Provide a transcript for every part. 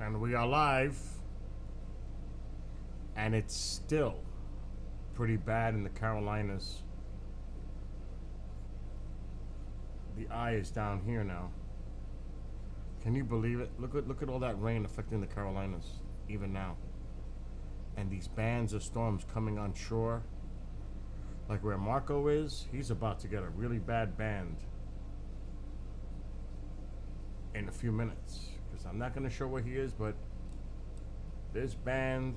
And we are live. And it's still pretty bad in the Carolinas. The eye is down here now. Can you believe it? Look at all that rain affecting the Carolinas, even now. And these bands of storms coming on shore. Like where Marco is, he's about to get a really bad band in a few minutes. Because I'm not going to show where he is, but this band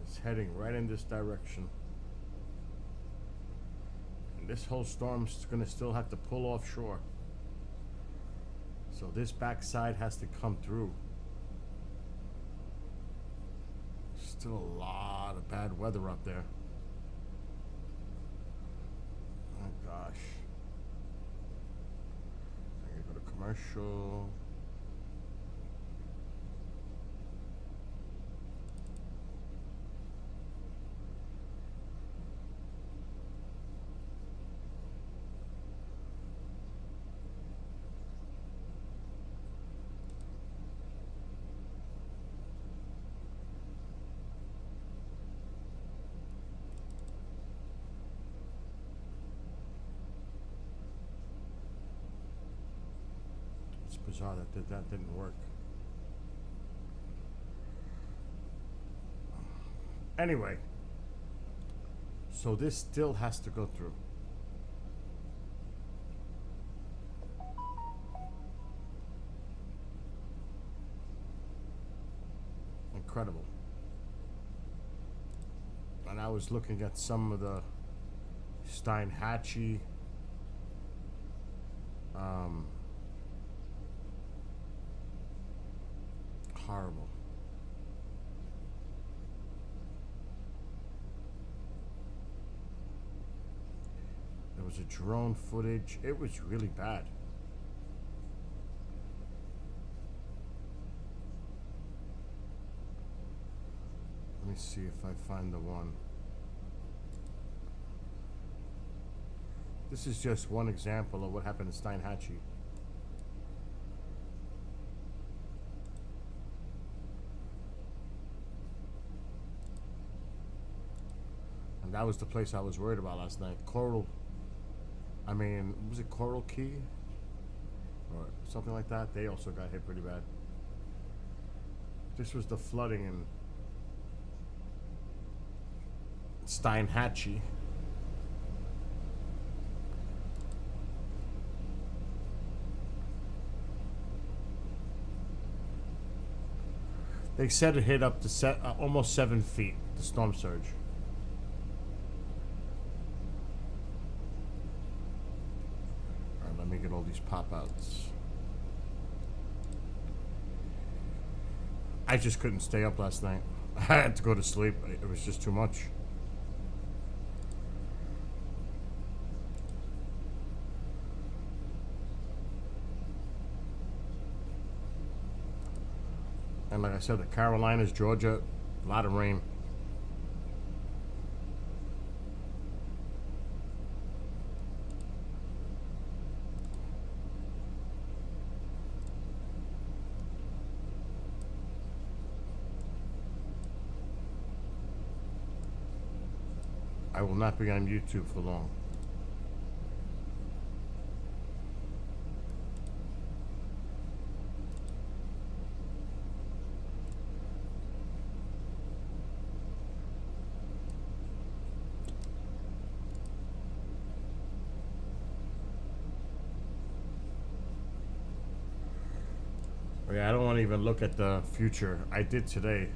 is heading right in this direction. And this whole storm's going to still have to pull offshore. So this backside has to come through. Still a lot of bad weather up there. Oh gosh. I'm gonna go to commercial. It's bizarre that didn't work. Anyway, so this still has to go through. Incredible. And I was looking at some of the Steinhatchee horrible. There was a drone footage. It was really bad. Let me see if I find the one. This is just one example of what happened in Steinhatchee. And that was the place I was worried about last night. Was it Coral Key? Or something like that? They also got hit pretty bad. This was the flooding in Steinhatchee. They said it hit up to almost 7 feet, the storm surge. All right, let me get all these pop-outs. I just couldn't stay up last night. I had to go to sleep. It was just too much. And like I said, the Carolinas, Georgia, a lot of rain. I will not be on YouTube for long. Yeah, I don't want to even look at the future. I did today,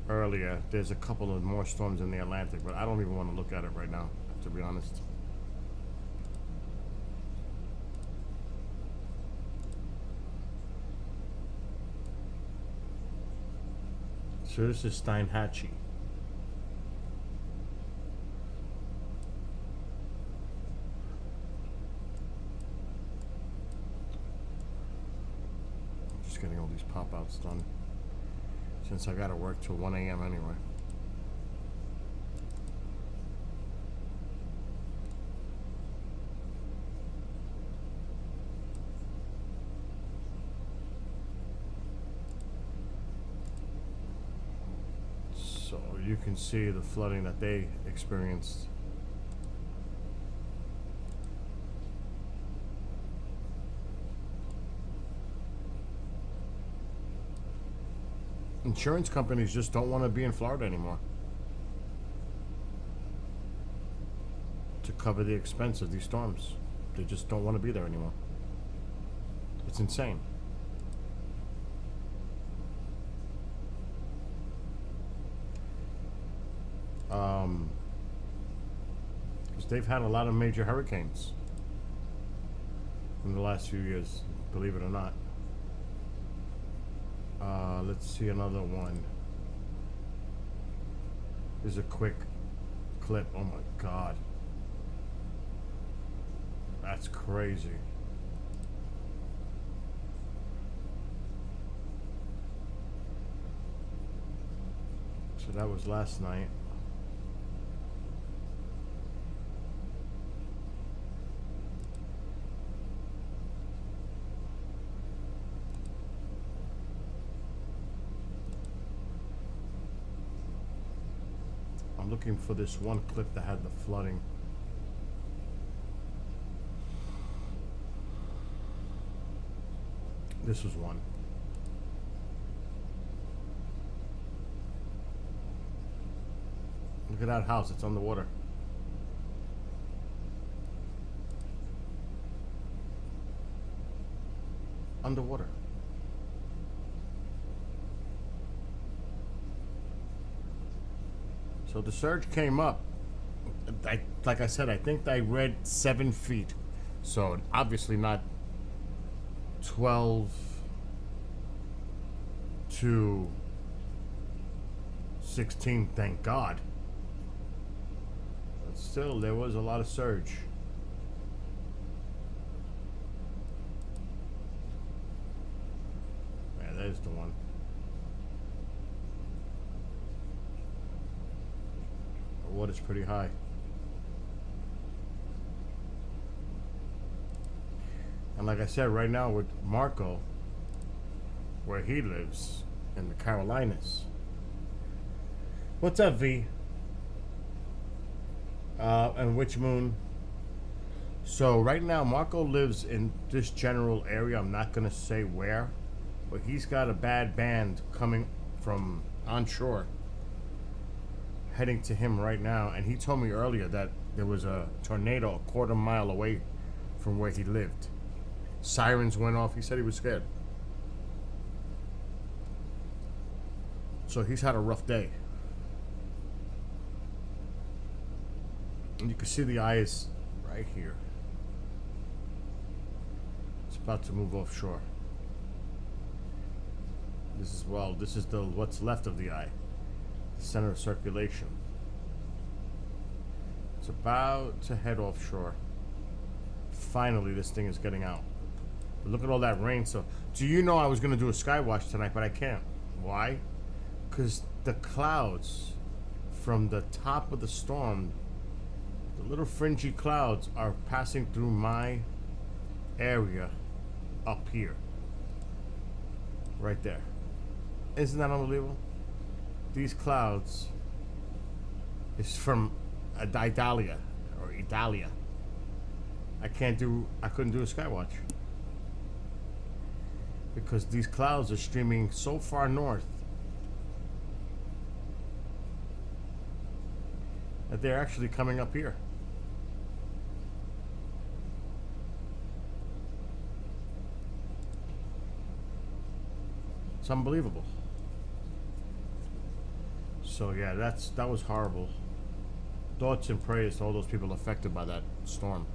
earlier. There's a couple of more storms in the Atlantic, but I don't even want to look at it right now, to be honest. So this is Steinhatchee. Just getting all these pop-outs done, since I gotta work till 1 a.m. anyway. you can see the flooding that they experienced. Insurance companies just don't want to be in Florida anymore to cover the expense of these storms. They just don't want to be there anymore. It's insane. Because they've had a lot of major hurricanes in the last few years, believe it or not. Let's see another one. Here's a quick clip. Oh my God. That's crazy. So that was last night. I'm looking for this one clip that had the flooding. This was one. Look at that house, it's on the water. Underwater. So the surge came up. Like I said, I think I read 7 feet. So obviously not 12 to 16, thank God. But still, there was a lot of surge. Yeah, there's the one. The water's pretty high. And like I said, right now with Marco, where he lives in the Carolinas. What's up, V? And Witch Moon. So right now, Marco lives in this general area. I'm not gonna say where, but he's got a bad band coming from onshore, heading to him right now. And he told me earlier that there was a tornado a quarter mile away from where he lived. Sirens went off. He said he was scared. So he's had a rough day. And you can see the eyes right here. It's about to move offshore. This is the what's left of the eye. The center of circulation. It's about to head offshore. Finally, this thing is getting out. But look at all that rain. So, do you know I was going to do a sky watch tonight, but I can't. Why? Because the clouds from the top of the storm, the little fringy clouds are passing through my area up here. Right there. Isn't that unbelievable? These clouds is from Idalia or Italia. I couldn't do a sky watch because these clouds are streaming so far north that they're actually coming up here. It's unbelievable. So yeah, that was horrible. Thoughts and prayers to all those people affected by that storm.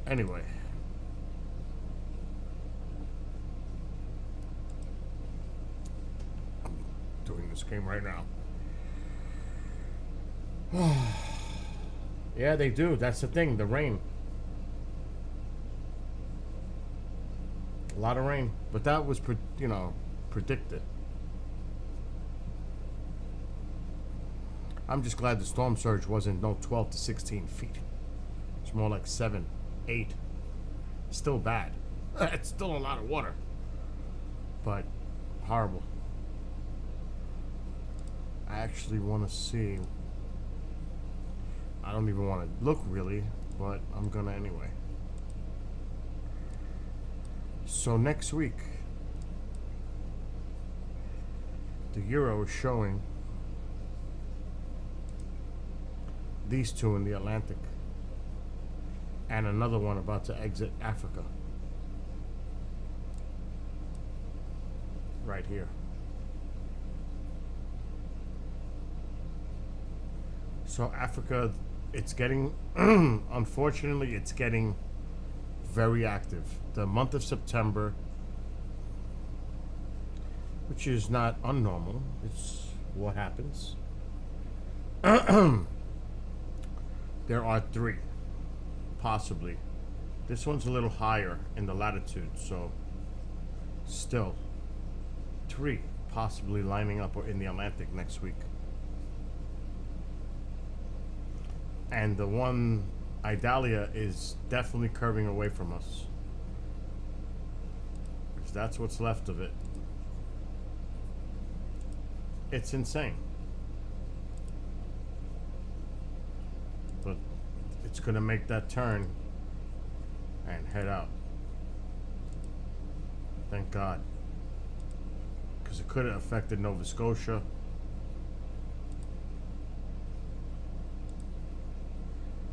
Anyway. I'm doing this game right now. Yeah, they do. That's the thing. The rain. A lot of rain. But that was, predicted. I'm just glad the storm surge wasn't no 12 to 16 feet. It's more like 7, 8. Still bad. It's still a lot of water. But horrible. I actually want to see. I don't even want to look really, but I'm gonna anyway. So next week, the Euro is showing these two in the Atlantic, and another one about to exit Africa. Right here. So Africa, it's getting, unfortunately, it's getting very active. The month of September, which is not unnormal, it's what happens. There are three, possibly. This one's a little higher in the latitude, so still three possibly lining up in the Atlantic next week. And the one, Idalia, is definitely curving away from us, because that's what's left of it. It's insane. But it's going to make that turn and head out. Thank God. Because it could have affected Nova Scotia.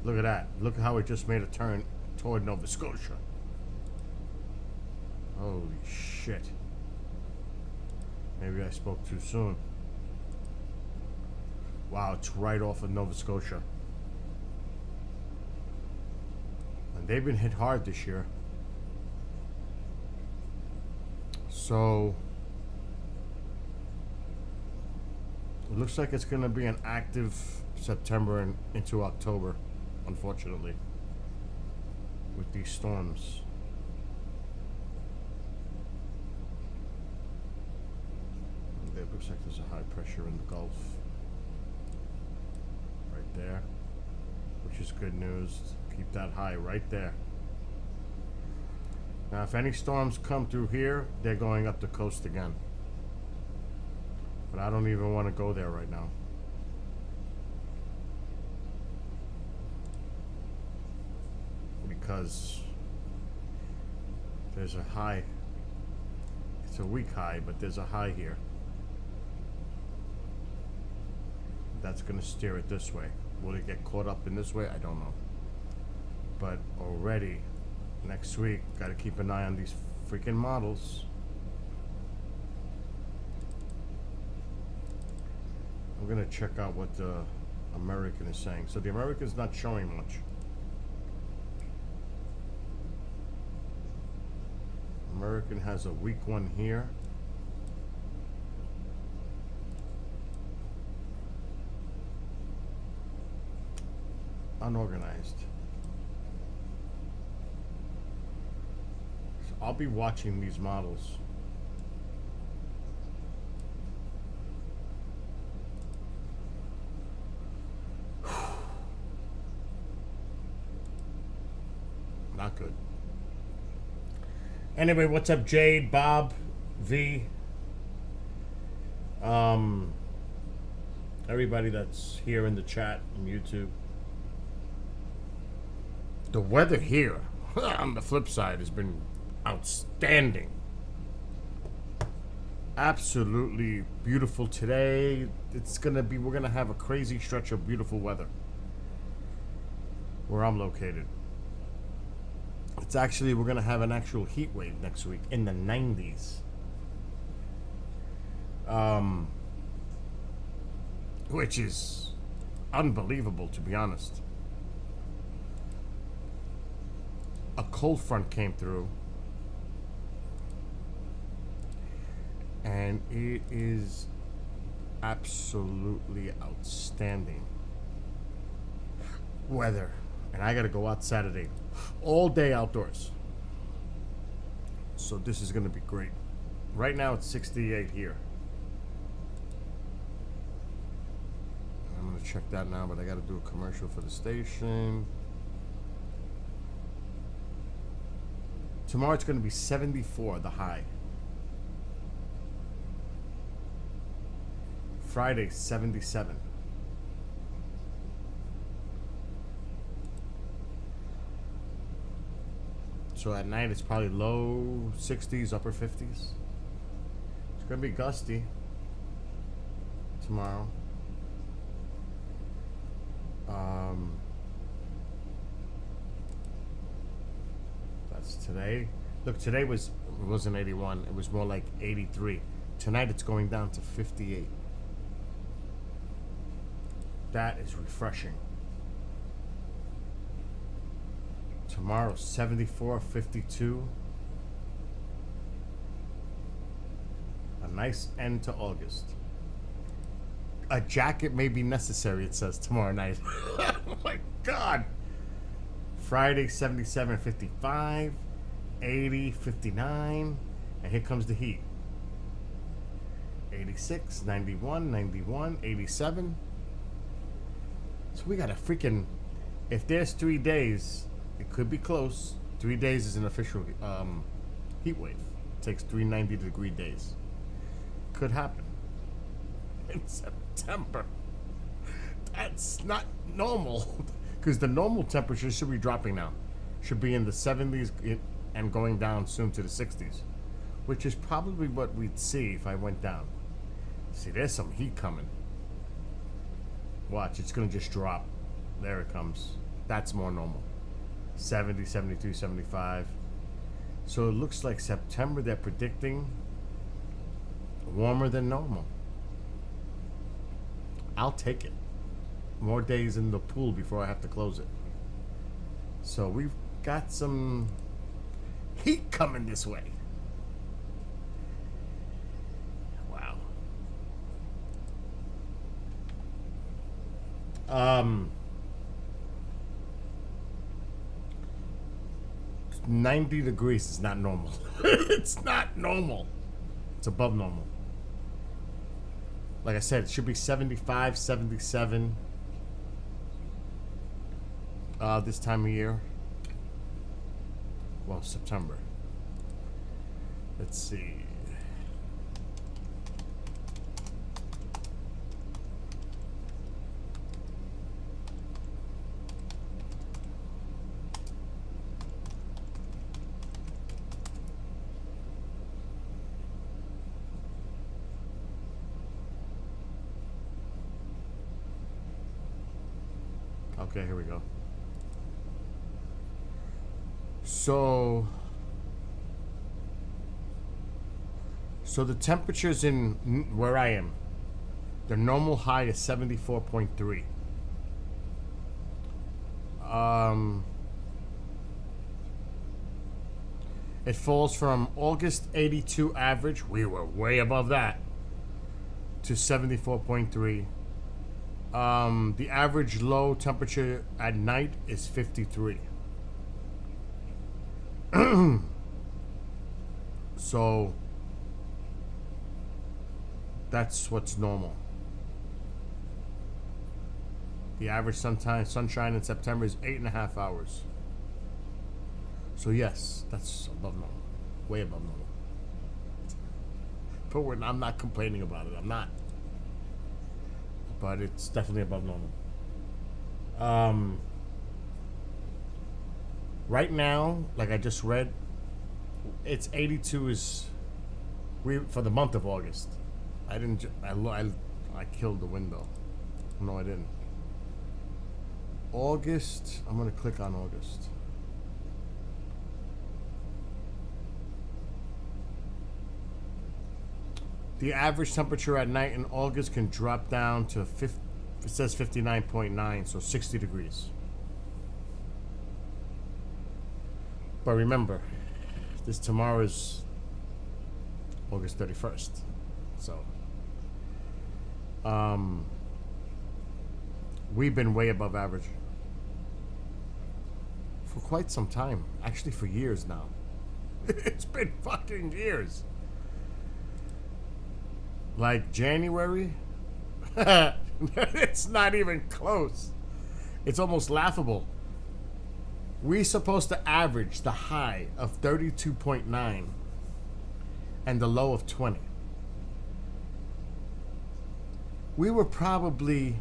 Look at that. Look at how it just made a turn toward Nova Scotia. Holy shit. Maybe I spoke too soon. Wow, it's right off of Nova Scotia. And they've been hit hard this year. So it looks like it's going to be an active September and into October, unfortunately, with these storms. And it looks like there's a high pressure in the Gulf. Right there. Which is good news. Keep that high right there. Now, if any storms come through here, they're going up the coast again. But I don't even want to go there right now. Because there's a high. It's a weak high, but there's a high here. That's going to steer it this way. Will it get caught up in this way? I don't know. But already, next week, got to keep an eye on these freaking models. I'm going to check out what the American is saying. So the American's not showing much. American has a weak one here. Unorganized. So I'll be watching these models. Not good. Anyway, what's up, Jade, Bob, V? Everybody that's here in the chat on YouTube. The weather here, on the flip side, has been outstanding. Absolutely beautiful today. We're gonna have a crazy stretch of beautiful weather where I'm located. It's actually, we're gonna have an actual heat wave next week in the 90s. Which is unbelievable, to be honest. A cold front came through, and it is absolutely outstanding weather. And I gotta go out Saturday, all day outdoors. So this is gonna be great. Right now it's 68 here. I'm gonna check that now, but I gotta do a commercial for the station. Tomorrow it's gonna be 74, the high. Friday, 77. So at night it's probably low 60s, upper 50s. It's gonna be gusty tomorrow. That's today. Look, today wasn't 81. It was more like 83. Tonight it's going down to 58. That is refreshing. Tomorrow, 74, 52. A nice end to August. A jacket may be necessary, it says tomorrow night. Oh my God. Friday, 77, 55, 80, 59. And here comes the heat. 86, 91, 91, 87. So we got a freaking... If there's 3 days... It could be close. 3 days is an official heat wave. It takes 3 90-degree days. Could happen. In September. That's not normal. Because the normal temperature should be dropping now. Should be in the 70s and going down soon to the 60s. Which is probably what we'd see if I went down. See, there's some heat coming. Watch, it's going to just drop. There it comes. That's more normal. 70, 72, 75. So it looks like September they're predicting warmer than normal. I'll take it. More days in the pool before I have to close it. So we've got some heat coming this way. Wow. 90 degrees is not normal. It's not normal. It's above normal. Like I said, it should be 75, 77 this time of year. Well, September. Let's see. Okay, here we go. So the temperatures in where I am, the normal high is 74.3. It falls from August 82 average, we were way above that, to 74.3. The average low temperature at night is 53. So that's what's normal. The average sunshine in September is 8.5 hours. So yes, that's above normal, way above normal. But I'm not complaining about it. I'm not. But it's definitely above normal. Right now, like I just read, it's 82 is for the month of August. I killed the window. No, I didn't. August. I'm gonna click on August. The average temperature at night in August can drop down to it says 59.9, so 60 degrees. But remember, tomorrow is August 31st. So we've been way above average for quite some time. Actually, for years now. It's been fucking years. Like January, it's not even close. It's almost laughable. We're supposed to average the high of 32.9 and the low of 20. we were probably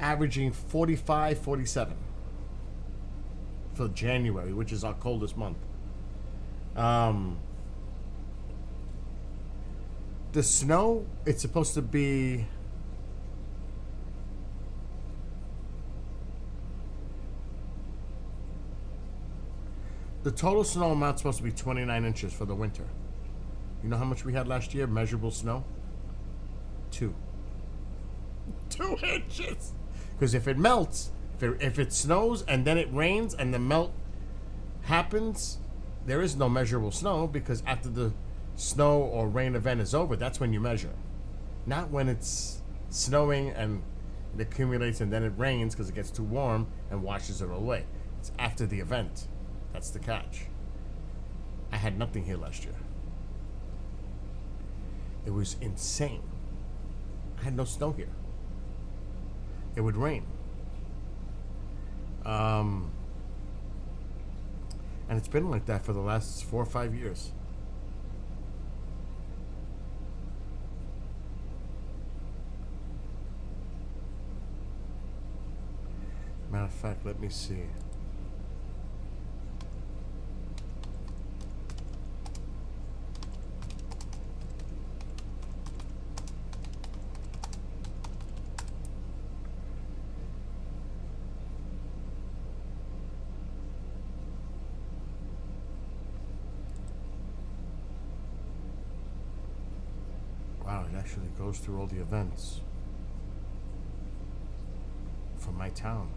averaging 45, 47 for January, which is our coldest month. The snow, it's supposed to be the total snow amount's supposed to be 29 inches for the winter. You know how much we had last year, measurable snow? 2 inches. Because if it melts, if it snows and then it rains and the melt happens, there is no measurable snow, because after the snow or rain event is over, that's when you measure. Not when it's snowing and it accumulates and then it rains because it gets too warm and washes it away. It's after the event. That's the catch. I had nothing here last year. It was insane. I had no snow here. It would rain. And it's been like that for the last 4 or 5 years. Matter of fact, let me see. Wow, it actually goes through all the events from my town.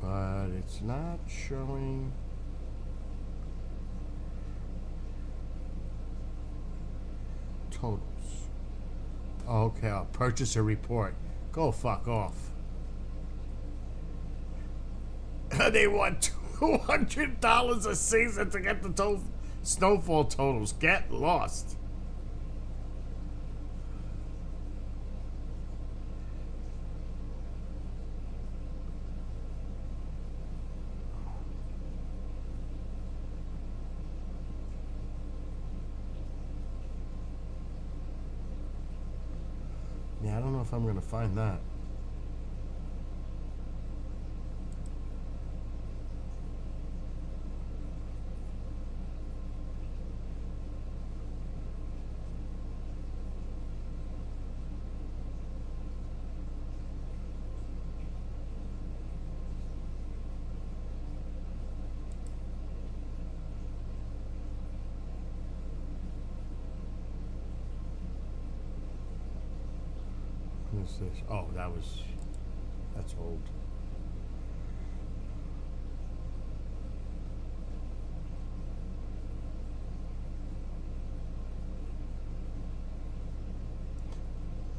But it's not showing. Totals. Okay, I'll purchase a report. Go fuck off. They want $200 a season to get the snowfall totals. Get lost. Yeah, I don't know if I'm going to find that. What is this? Oh, that's old.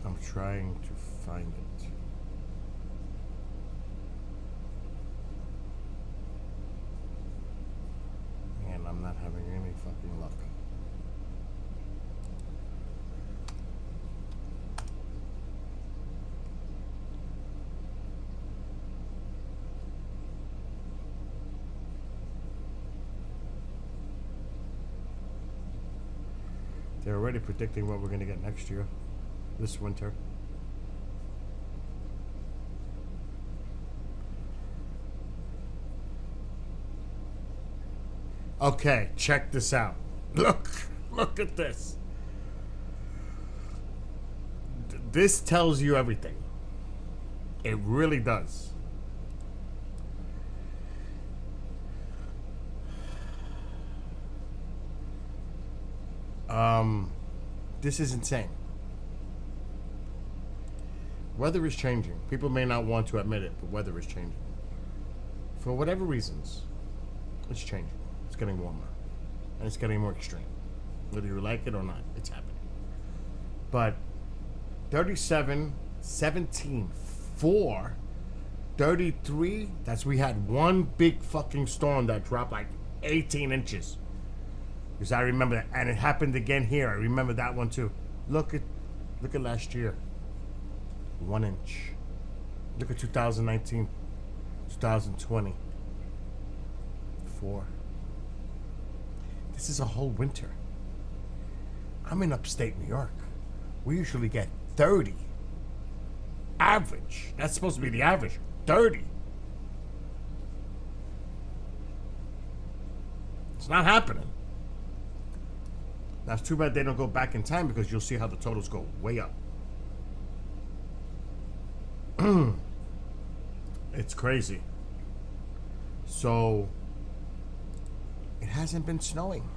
I'm trying to find it. And I'm not having any fucking luck. They're already predicting what we're going to get next year, this winter. Okay, check this out. Look at this. This tells you everything. It really does. This is insane. Weather is changing. People may not want to admit it, but weather is changing. For whatever reasons, it's changing. It's getting warmer. And it's getting more extreme. Whether you like it or not, it's happening. But 37, 17, 4, 33, we had one big fucking storm that dropped like 18 inches. Because I remember that, and it happened again here. I remember that one too. Look at last year. 1 inch. Look at 2019, 2020. before. This is a whole winter. I'm in upstate New York. We usually get 30. Average. That's supposed to be the average. 30. It's not happening. That's too bad they don't go back in time, because you'll see how the totals go way up. It's crazy. So, it hasn't been snowing.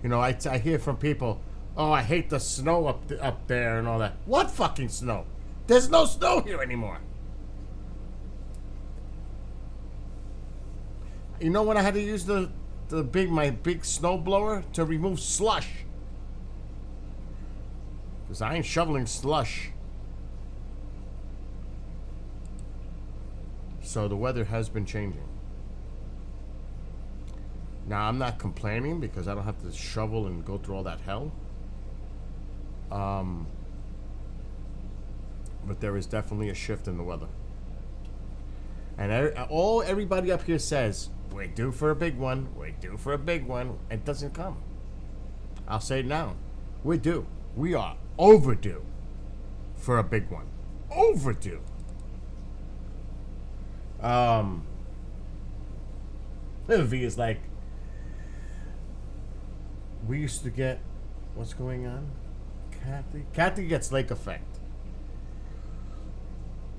You know, I hear from people, oh, I hate the snow up there and all that. What fucking snow? There's no snow here anymore. You know when I had to use my big snow blower to remove slush? Because I ain't shoveling slush. So the weather has been changing. Now, I'm not complaining because I don't have to shovel and go through all that hell. But there is definitely a shift in the weather. And everybody up here says, we're due for a big one. We're due for a big one. It doesn't come. I'll say it now. We're due. We are overdue for a big one. Overdue. V is like, we used to get, what's going on? Kathy gets lake effect.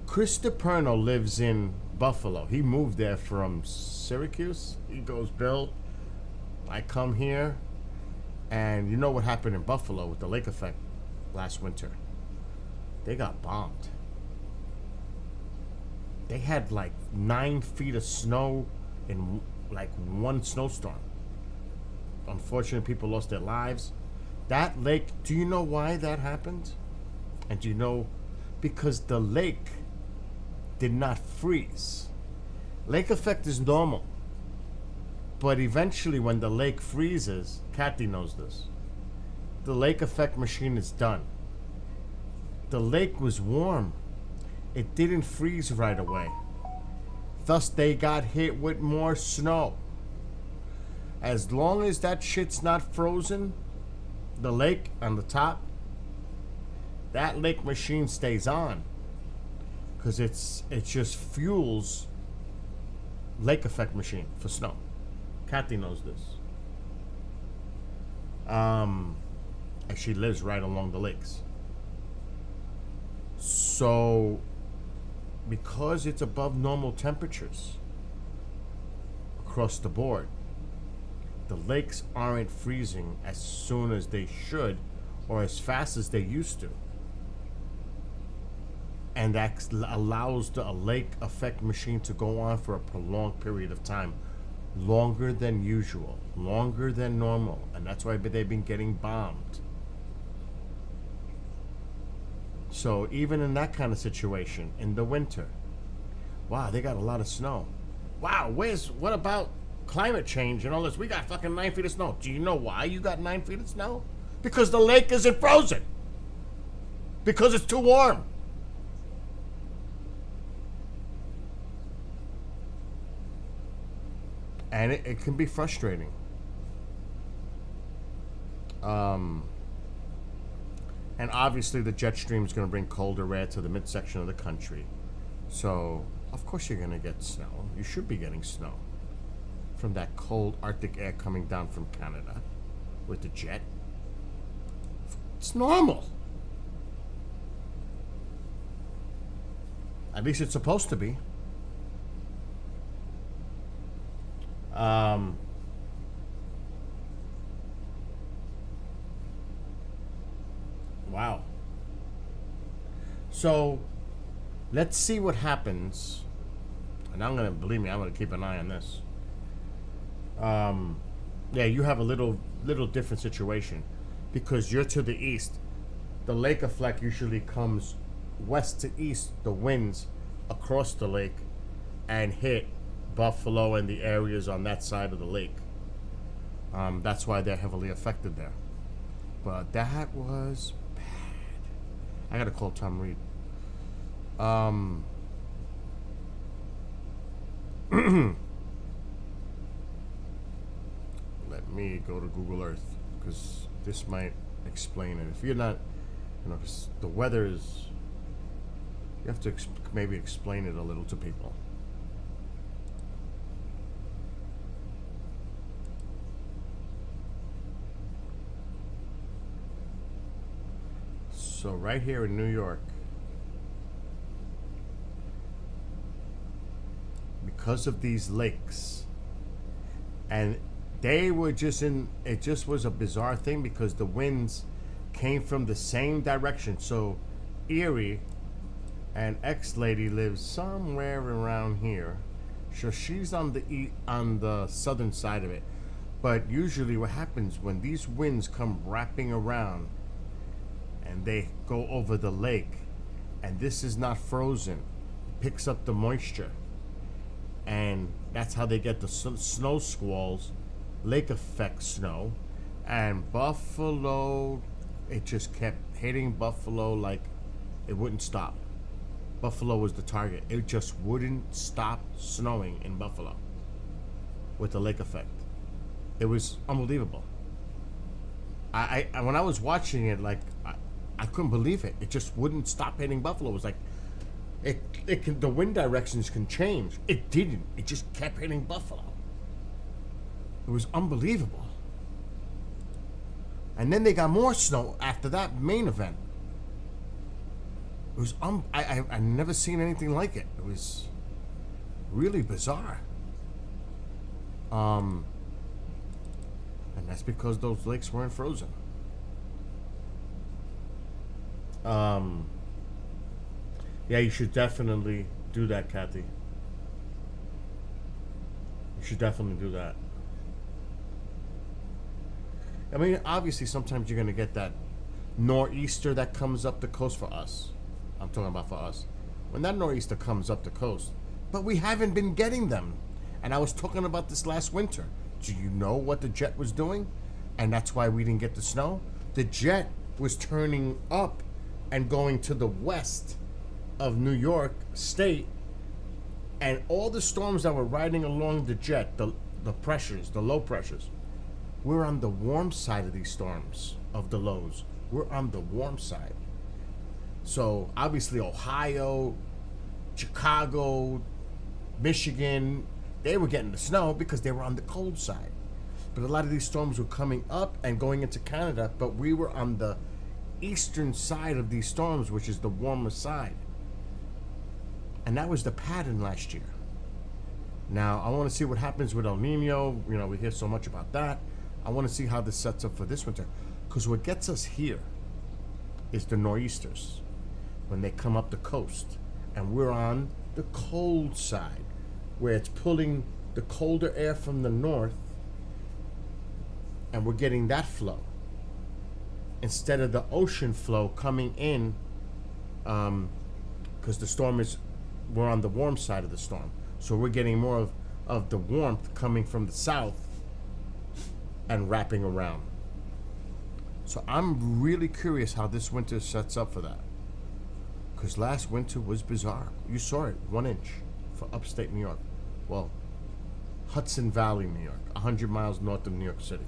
Chris DiPerno lives in Buffalo. He moved there from Syracuse. He goes, Bill, I come here, and you know what happened in Buffalo with the lake effect last winter? They got bombed. They had like 9 feet of snow in like one snowstorm. Unfortunately, people lost their lives. That lake, do you know why that happened? And do you know? Because the lake did not freeze. Lake effect is normal. But eventually when the lake freezes, Kathy knows this, the lake effect machine is done. The lake was warm. It didn't freeze right away. Thus, they got hit with more snow. As long as that shit's not frozen, the lake on the top, that lake machine stays on. Because it just fuels lake effect machine for snow. Kathy knows this. And she lives right along the lakes. So, because it's above normal temperatures across the board, the lakes aren't freezing as soon as they should or as fast as they used to. And that allows the lake effect machine to go on for a prolonged period of time. Longer than usual. Longer than normal. And that's why they've been getting bombed. So even in that kind of situation, in the winter, wow, they got a lot of snow. Wow, what about climate change and all this? We got fucking 9 feet of snow. Do you know why you got 9 feet of snow? Because the lake isn't frozen. Because it's too warm. And it can be frustrating. And obviously the jet stream is going to bring colder air to the midsection of the country. So, of course you're going to get snow. You should be getting snow from that cold Arctic air coming down from Canada with the jet. It's normal. At least it's supposed to be. Wow. So, let's see what happens. And I'm going to keep an eye on this. Yeah, you have a little different situation. Because you're to the east. The lake effect usually comes west to east, the winds across the lake, and hit Buffalo and the areas on that side of the lake. That's why they're heavily affected there. But that was bad. I gotta call Tom Reed. Let me go to Google Earth because this might explain it. If you're not, 'cause the weather is, you have to maybe explain it a little to people. So right here in New York, because of these lakes, and they were just in, it just was a bizarre thing because the winds came from the same direction. So Erie and X-Lady lives somewhere around here. So she's on the southern side of it. But usually what happens when these winds come wrapping around and they go over the lake, and this is not frozen, picks up the moisture, and that's how they get the snow squalls, lake effect snow. And Buffalo, it just kept hitting Buffalo like it wouldn't stop. Buffalo was the target. It just wouldn't stop snowing in Buffalo with the lake effect. It was unbelievable. I when I was watching it, like I couldn't believe it. It just wouldn't stop hitting Buffalo. It was like it can, the wind directions can change. It didn't. It just kept hitting Buffalo. It was unbelievable. And then they got more snow after that main event. It was I never seen anything like it. It was really bizarre. And that's because those lakes weren't frozen. Yeah, you should definitely do that, Kathy. You should definitely do that. I mean, obviously, sometimes you're going to get that nor'easter that comes up the coast for us. I'm talking about for us. When that nor'easter comes up the coast, but we haven't been getting them. And I was talking about this last winter. Do you know what the jet was doing? And that's why we didn't get the snow? The jet was turning up and going to the west of New York State, and all the storms that were riding along the jet, the pressures, the low pressures, we're on the warm side of these storms, of the lows. We're on the warm side. So obviously Ohio, Chicago, Michigan, they were getting the snow because they were on the cold side. But a lot of these storms were coming up and going into Canada, but we were on the eastern side of these storms, which is the warmer side. And that was the pattern last year. Now, I want to see what happens with El Nino. You know, we hear so much about that. I want to see how this sets up for this winter. Because what gets us here is the nor'easters. When they come up the coast. And we're on the cold side, where it's pulling the colder air from the north. And we're getting that flow. Instead of the ocean flow coming in. Because the storm is, we're on the warm side of the storm. So we're getting more of the warmth coming from the south and wrapping around. So I'm really curious how this winter sets up for that. Because last winter was bizarre. You saw it, 1 inch for upstate New York. Well, Hudson Valley, New York, 100 miles north of New York City.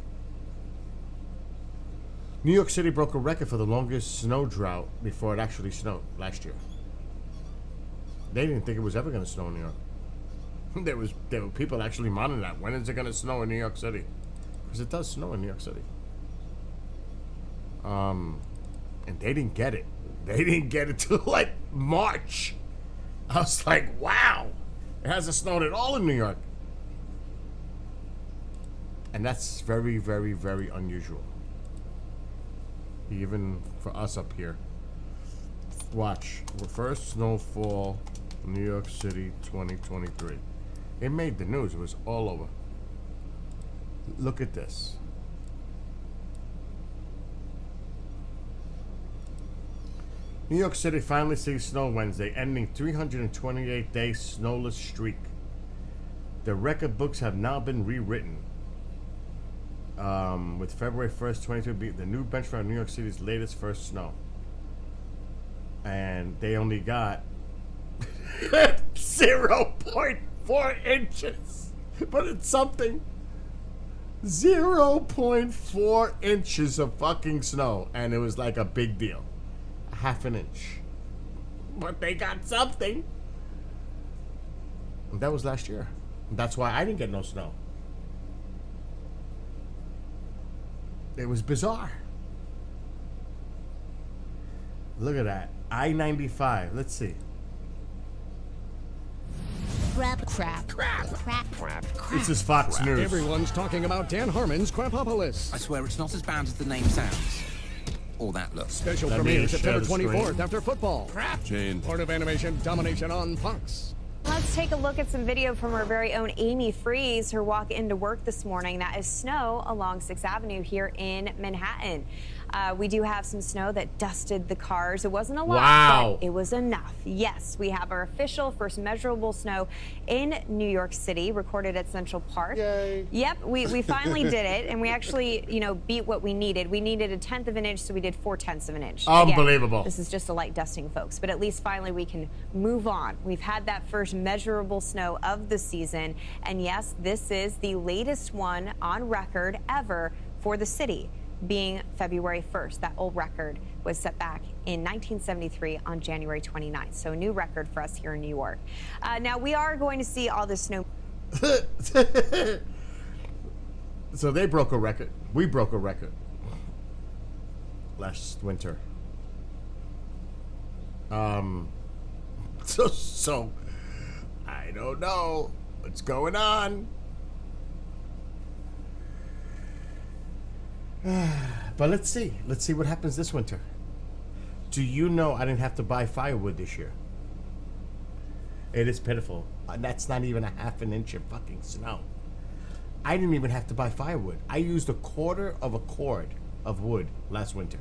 New York City broke a record for the longest snow drought before it actually snowed last year. They didn't think it was ever going to snow in New York. There were people actually monitoring that. When is it going to snow in New York City? Because it does snow in New York City. And they didn't get it. They didn't get it till like March. I was like, wow, it hasn't snowed at all in New York. And that's very, very, very unusual. Even for us up here. Watch. First snowfall, New York City, 2023. It made the news. It was all over. Look at this. New York City finally sees snow Wednesday, ending 328-day snowless streak. The record books have now been rewritten. With February 1st, 2022 being the new benchmark of New York City's latest first snow. And they only got 0.4 inches. But it's something. 0.4 inches of fucking snow, and it was like a big deal. A half an inch. But they got something. And that was last year. That's why I didn't get no snow. It was bizarre. Look at that. I-95. Let's see. Crap. This is Fox News. Everyone's talking about Dan Harmon's Crapopolis. I swear it's not as bad as the name sounds. Or that looks. Special Let me premiere share September the screen. 24th after football. Crap, Jane. Part of animation domination on Fox. Let's take a look at some video from our very own Amy Freeze, her walk into work this morning. That is snow along 6th Avenue here in Manhattan. We do have some snow that dusted the cars. It wasn't a lot, Wow. but it was enough. Yes, we have our official first measurable snow in New York City, recorded at Central Park. Yay. Yep, we finally did it, and we actually, beat what we needed. We needed 1/10 of an inch, so we did 4/10 of an inch. Unbelievable. Again, this is just a light dusting, folks, but at least finally we can move on. We've had that first measurable snow of the season, and yes, this is the latest one on record ever for the city, being February 1st. That old record was set back in 1973 on January 29th. So a new record for us here in New York. Now we are going to see all this snow. So they broke a record. We broke a record last winter. So I don't know what's going on. But let's see. Let's see what happens this winter. Do you know I didn't have to buy firewood this year? It is pitiful. That's not even a half an inch of fucking snow. I didn't even have to buy firewood. I used 1/4 of a cord of wood last winter.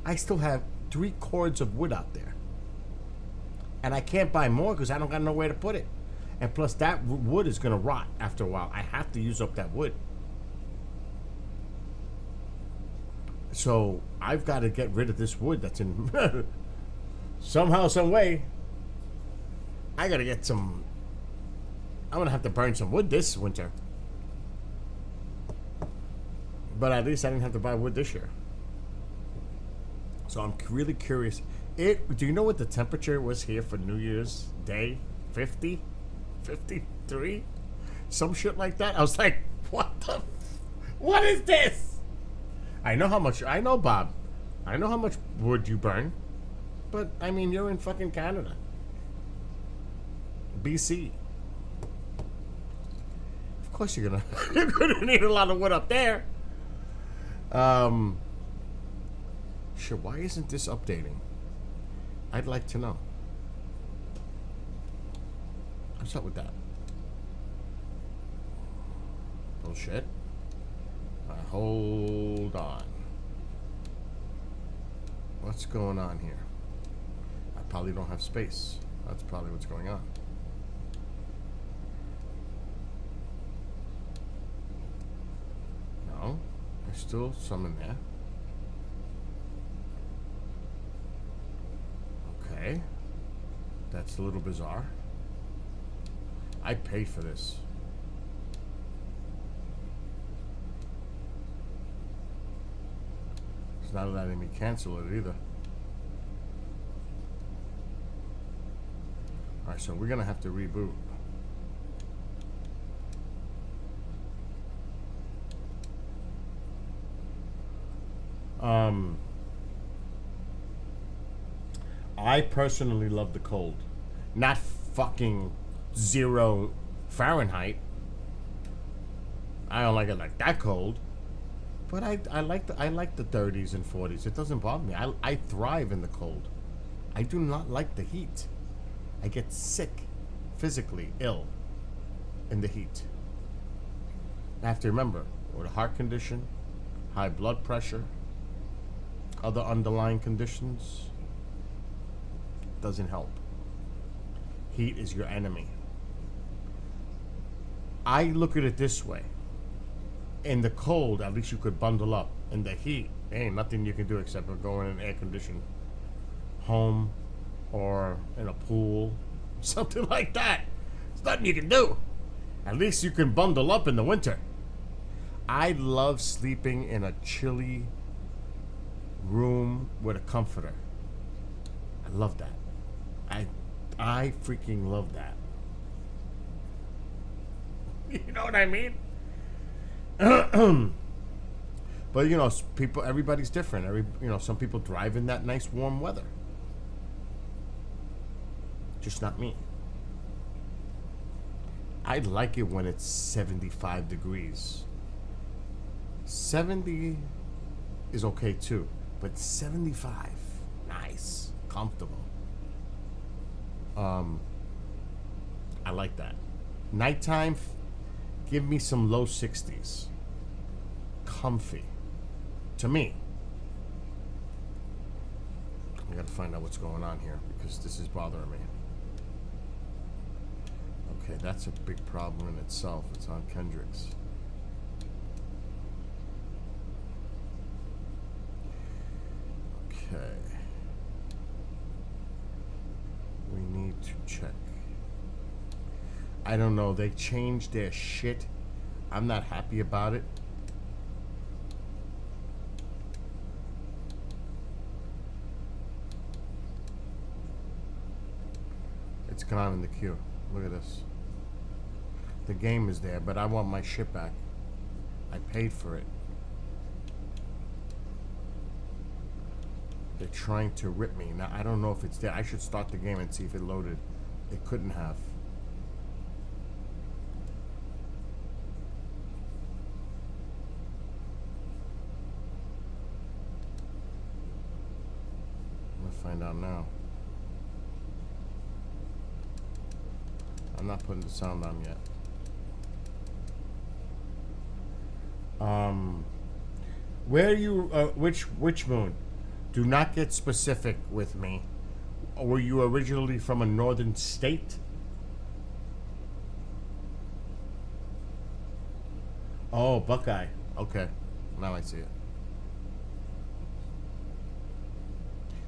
I still have 3 cords of wood out there. And I can't buy more because I don't got nowhere to put it. And plus that wood is going to rot after a while. I have to use up that wood. So I've got to get rid of this wood that's in somehow, some way. I got to get some. I'm going to have to burn some wood this winter. But at least I didn't have to buy wood this year. So I'm really curious. Do you know what the temperature was here for New Year's Day? 50? 53? Some shit like that. I was like, what is this? I know, Bob. I know how much wood you burn. But, I mean, you're in fucking Canada. BC. Of course you're gonna need a lot of wood up there. Sure, why isn't this updating? I'd like to know. What's up with that? Bullshit. Hold on. What's going on here? I probably don't have space. That's probably what's going on. No, there's still some in there. Okay. That's a little bizarre. I paid for this. It's not letting me cancel it either. Alright, so we're gonna have to reboot. I personally love the cold. Not fucking 0 Fahrenheit. I don't like it like that cold. But I like the 30s and 40s. It doesn't bother me. I thrive in the cold. I do not like the heat. I get sick, physically ill in the heat. I have to remember, with a heart condition, high blood pressure, other underlying conditions, doesn't help. Heat is your enemy. I look at it this way. In the cold, at least you could bundle up. In the heat, there ain't nothing you can do except for go in an air-conditioned home or in a pool, something like that. There's nothing you can do. At least you can bundle up in the winter. I love sleeping in a chilly room with a comforter. I love that. I freaking love that. You know what I mean? But you know, people, everybody's different. Some people thrive in that nice warm weather. Just not me. I like it when it's 75 degrees. 70 is okay too, but 75, nice, comfortable. I like that. Nighttime, give me some low 60s. Comfy. To me. I gotta find out what's going on here because this is bothering me. Okay, that's a big problem in itself. It's on Kendricks. Okay. We need to check. I don't know. They changed their shit. I'm not happy about it. It's gone in the queue. Look at this. The game is there, but I want my shit back. I paid for it. They're trying to rip me. Now, I don't know if it's there. I should start the game and see if it loaded. It couldn't have. I'm gonna find out now. I'm not putting the sound on yet. Where you, which moon? Do not get specific with me. Were you originally from a northern state? Oh, Buckeye. Okay, now I see it.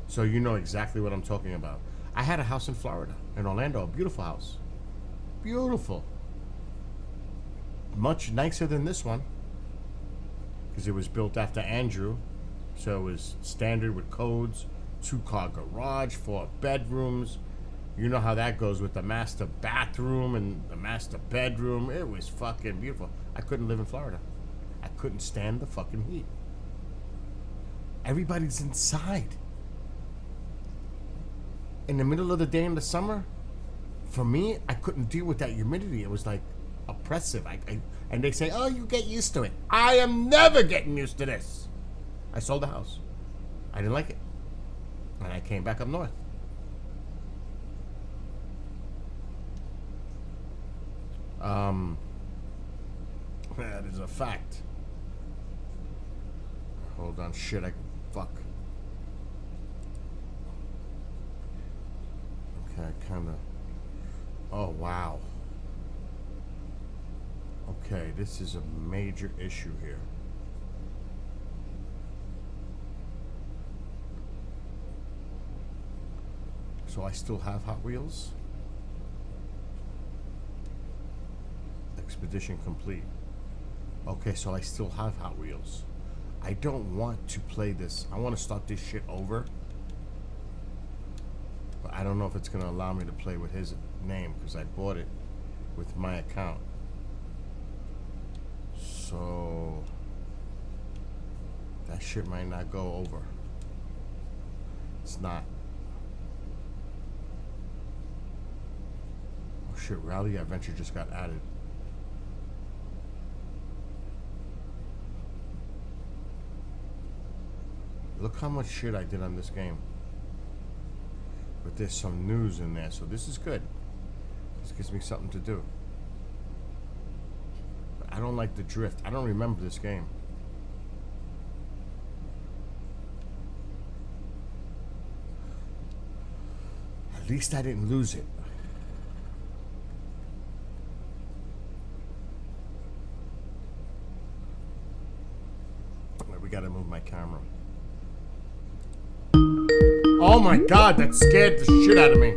So you know exactly what I'm talking about. I had a house in Florida, in Orlando, a beautiful house. Beautiful. Much nicer than this one. Because it was built after Andrew. So it was standard with codes. 2-car garage, 4 bedrooms. You know how that goes with the master bathroom and the master bedroom. It was fucking beautiful. I couldn't live in Florida. I couldn't stand the fucking heat. Everybody's inside. In the middle of the day in the summer, for me, I couldn't deal with that humidity. It was like oppressive. And they say, oh, you get used to it. I am never getting used to this. I sold the house. I didn't like it. And I came back up north. That is a fact. Hold on, shit, fuck. Okay, kinda. Oh, wow. Okay, this is a major issue here. So I still have Hot Wheels? Expedition complete. Okay, so I still have Hot Wheels. I don't want to play this. I want to start this shit over. But I don't know if it's going to allow me to play with his name because I bought it with my account. So that shit might not go over. It's not. Oh shit, Rally Adventure just got added. Look how much shit I did on this game. But there's some news in there, so this is good. This gives me something to do. But I don't like the drift. I don't remember this game. At least I didn't lose it. We gotta move my camera. Oh my god, that scared the shit out of me.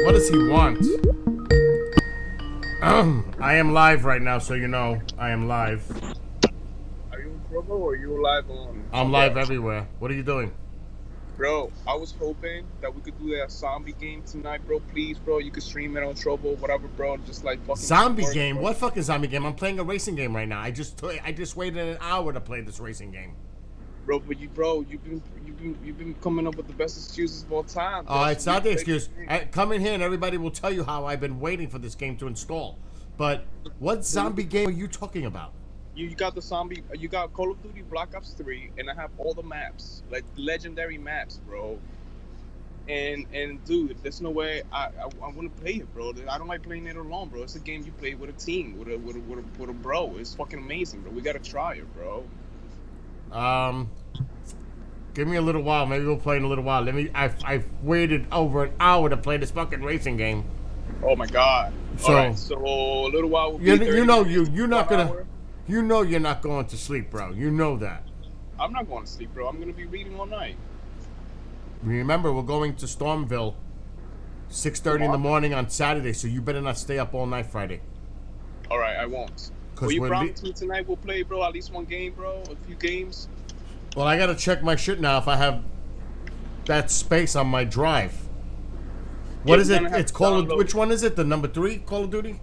What does he want? I am live right now, so you know I am live. Are you in Provo or are you live on? I'm live everywhere. What are you doing? Bro, I was hoping that we could do that zombie game tonight, bro. Please, bro, you could stream it on Trovo, whatever, bro. Just like fucking Zombie work, game? bro. What fucking zombie game? I'm playing a racing game right now. I just waited an hour to play this racing game. Bro, but you've been coming up with the best excuses of all time. Bro. Oh, it's So not we the play this excuse. game. Come in here and everybody will tell you how I've been waiting for this game to install. But what zombie game are you talking about? You got the zombie. You got Call of Duty Black Ops 3, and I have all the maps, like legendary maps, bro. And dude, there's no way I want to play it, bro. I don't like playing it alone, bro. It's a game you play with a team, with a bro. It's fucking amazing, bro. We gotta try it, bro. Give me a little while. Maybe we'll play in a little while. I've waited over an hour to play this fucking racing game. Oh my god. So- All right, so a little while. Will be You 30 know minutes, you're not 1 gonna. hour. You know you're not going to sleep, bro. You know that. I'm not going to sleep, bro. I'm gonna be reading all night. Remember, we're going to Stormville, 6:30 in the morning on Saturday. So you better not stay up all night Friday. All right, I won't. 'Cause Will you we're promise me tonight we'll play, bro? At least one game, bro. A few games. Well, I gotta check my shit now if I have that space on my drive. What Yeah, is you're it? gonna have It's to Call of. download Which it. one is it? The number 3 Call of Duty?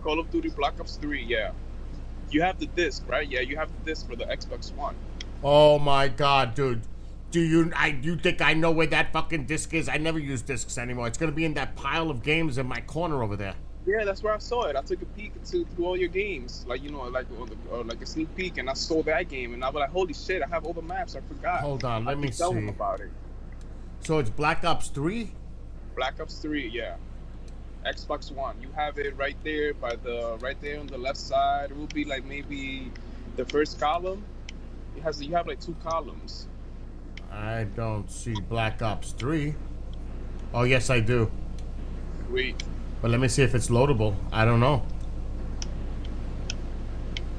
Call of Duty Black Ops 3, yeah. You have the disc, right? Yeah, you have the disc for the Xbox One. Oh my god, dude. You think I know where that fucking disc is? I never use discs anymore. It's gonna be in that pile of games in my corner over there. Yeah, that's where I saw it. I took a peek through all your games, like like a sneak peek, and I saw that game, and I was like, "Holy shit! I have all the maps. I forgot." Hold on, let I me can tell him see. about it. So it's Black Ops 3? Black Ops 3, yeah. Xbox One. You have it right there right there on the left side. It will be like maybe the first column. You have like 2 columns. I don't see Black Ops 3. Oh, yes, I do. Wait. But let me see if it's loadable. I don't know.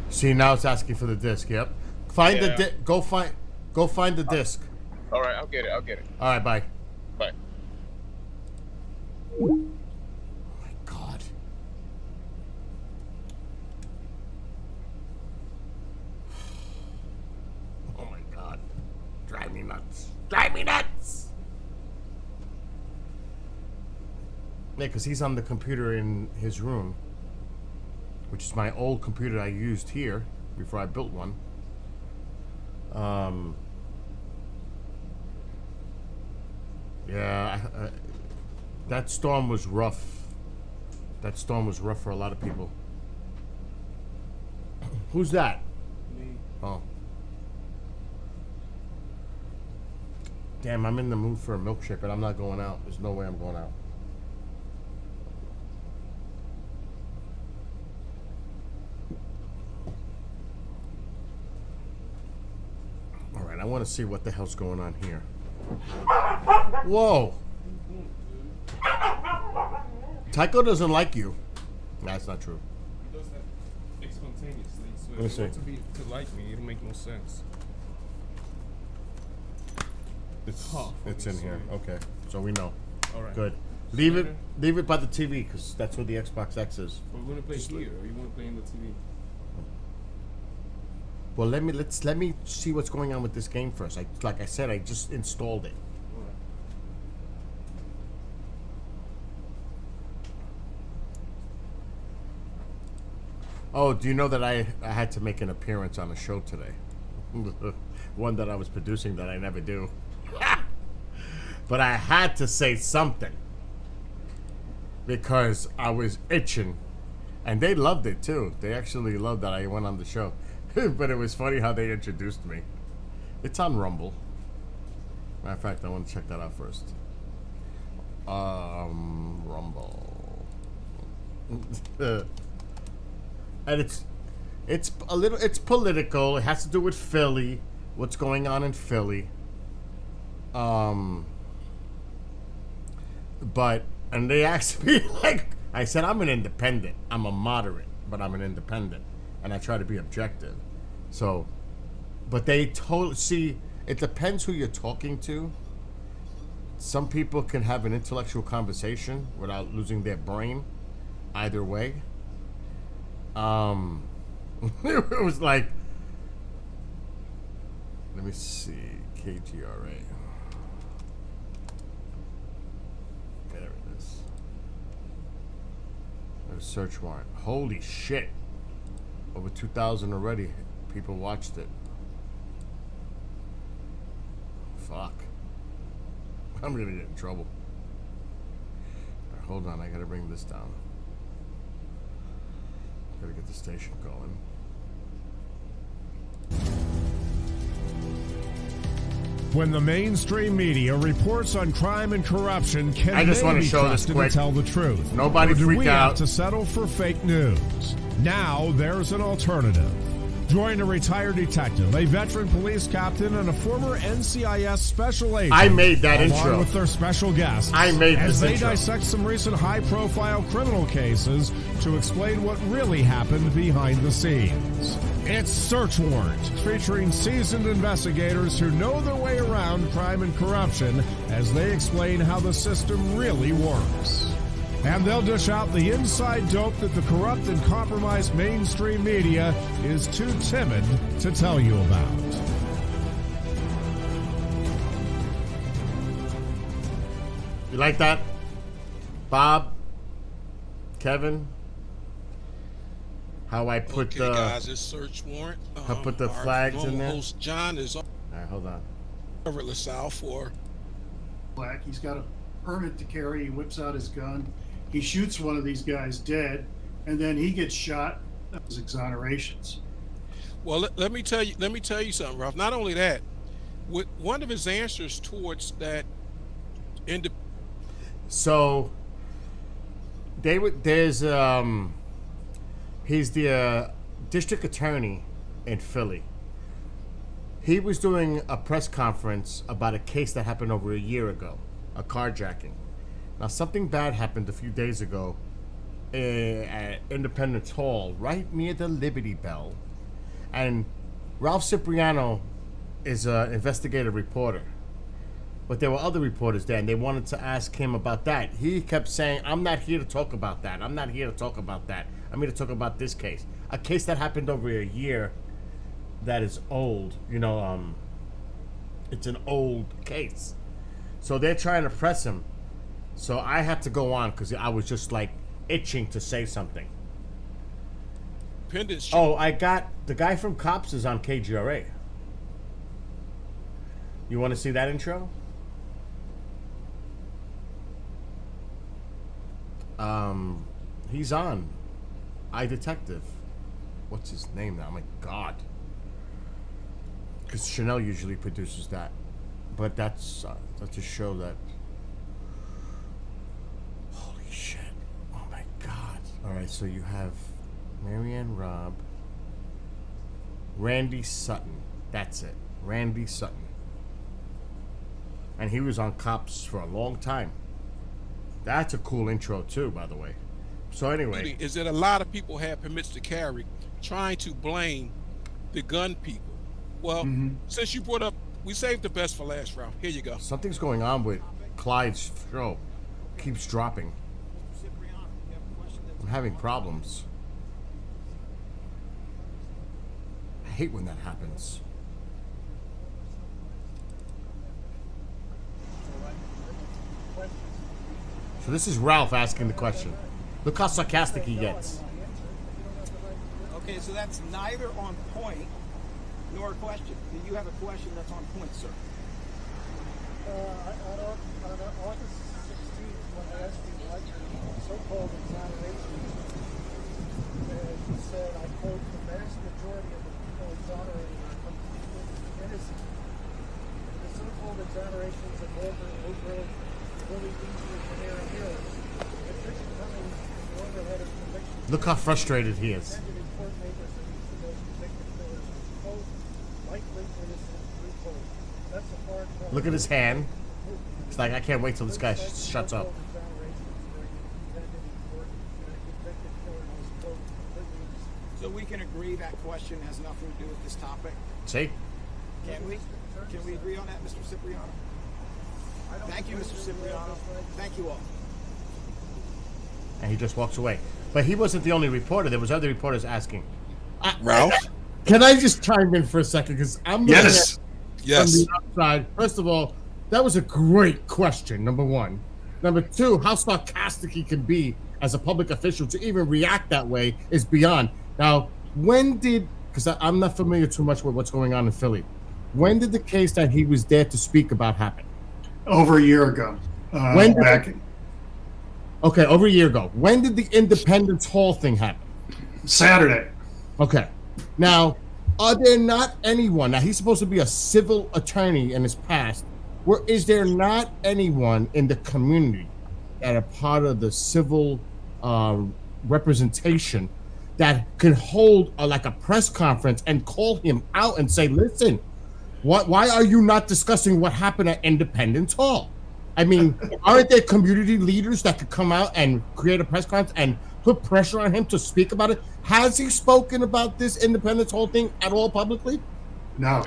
See, now it's asking for the disc. Yep. Find Yeah. the go find the disc. All right, I'll get it. All right, bye. Bye. Oh my god. Oh my god. Drive me nuts. Drive me nuts. Yeah, because he's on the computer in his room, which is my old computer I used here before I built one. Yeah, that storm was rough. That storm was rough for a lot of people. Who's that? Me. Oh. Damn, I'm in the mood for a milkshake, but I'm not going out. There's no way I'm going out. All right, I want to see what the hell's going on here. Whoa. Tycho doesn't like you. That's not true. He does that spontaneously. So Let me if see. you want to like me, it'll make no sense. It's in here. Okay, so we know. All right. Good. So Leave it. later- Leave it by the TV because that's where the Xbox X is. But we want to play here, or you want to play in the TV? Well, let me see what's going on with this game first. Like I said, I just installed it. All right. Oh, do you know that I had to make an appearance on a show today? One that I was producing that I never do. But I had to say something because I was itching, and they loved it too. They actually loved that I went on the show. But it was funny how they introduced me. It's on Rumble. Matter of fact, I want to check that out first. Rumble. And it's political. It has to do with Philly. What's going on in Philly. And they asked me, like, I said, I'm an independent. I'm a moderate, but I'm an independent. And I try to be objective. So, but they see, it depends who you're talking to. Some people can have an intellectual conversation without losing their brain, either way. It was like, let me see, KGRA. There it is. There's a search warrant. Holy shit. Over 2,000 already. People watched it. Fuck. I'm gonna get in trouble. All right, hold on, I gotta bring this down. Gotta get the station going. When the mainstream media reports on crime and corruption, can I just they wanna be show this trusted quick. to tell the truth? Nobody or do freak we out. have to settle for fake news? Now there's an alternative. Join a retired detective, a veteran police captain, and a former NCIS special agent. I made that along intro. with their special guests. I made as this they intro. dissect some recent high-profile criminal cases to explain what really happened behind the scenes. It's Search Warrant, featuring seasoned investigators who know their way around crime and corruption as they explain how the system really works. And they'll dish out the inside dope that the corrupt and compromised mainstream media is too timid to tell you about. You like that? Bob? Kevin? How I put Okay, the... guys, it's search warrant. I put the Our flags in normal there. Host John is Alright, hold on. over at LaSalle for Black. He's got a permit to carry. He whips out his gun. He shoots one of these guys dead, and then he gets shot. That was exonerations. Well, let me tell you something, Ralph. Not only that, with one of his answers towards that So, there's he's the district attorney in Philly. He was doing a press conference about a case that happened over a year ago, a carjacking. Now, something bad happened a few days ago at Independence Hall, right near the Liberty Bell. And Ralph Cipriano is an investigative reporter. But there were other reporters there, and they wanted to ask him about that. He kept saying, I'm not here to talk about that. I'm not here to talk about that. I'm here to talk about this case. A case that happened over a year that is old. You know, it's an old case. So they're trying to press him. So I had to go on because I was just like itching to say something. Oh, I got the guy from Cops is on KGRA. You want to see that intro? He's on iDetective. What's his name now? My God. Because Chanel usually produces that. But that's a show that... Holy shit. Oh my God. Alright, so you have Marianne Robb. Randy Sutton. That's it. Randy Sutton. And he was on Cops for a long time. That's a cool intro too, by the way. So anyway, is that a lot of people have permits to carry, trying to blame the gun people. Well, since you brought up, we saved the best for last, Ralph. Here you go. Something's going on with Clyde's show. Keeps dropping. I'm having problems. I hate when that happens. So this is Ralph asking the question. Look how sarcastic he gets. Okay, so that's neither on point nor a question. Do you have a question that's on point, sir? On August 16th, when I asked you what so-called exoneration, you said, I quote, the vast majority of the people exonerated are completely innocent. The so-called exonerations of Walter, Oakville, Willie Beasley, and Aaron Hills. Patricia Cummings is the overhead of conviction. Look how frustrated he is. Look at his hand. It's like, I can't wait till this guy shuts up. So we can agree that question has nothing to do with this topic? See? Can we? Can we agree on that, Mr. Cipriano? Thank you, Mr. Cipriano. Thank you all. and he just walks away. But he wasn't the only reporter. There was other reporters asking. Ralph? Can I just chime in for a second? Because I'm looking Yes. at from the outside. First of all, that was a great question, number one. Number two, how sarcastic he can be as a public official to even react that way is beyond. Now, when did, because I'm not familiar too much with what's going on in Philly, when did the case that he was there to speak about happen? Over a year ago. When did back Okay, over a year ago. When did the Independence Hall thing happen? Saturday. Okay. Now, are there not anyone, now he's supposed to be a civil attorney in his past, is there not anyone in the community that are part of the civil representation that can hold like a press conference and call him out and say, listen, why are you not discussing what happened at Independence Hall? I mean, aren't there community leaders that could come out and create a press conference and put pressure on him to speak about it? Has he spoken about this Independence Hall thing at all publicly? No.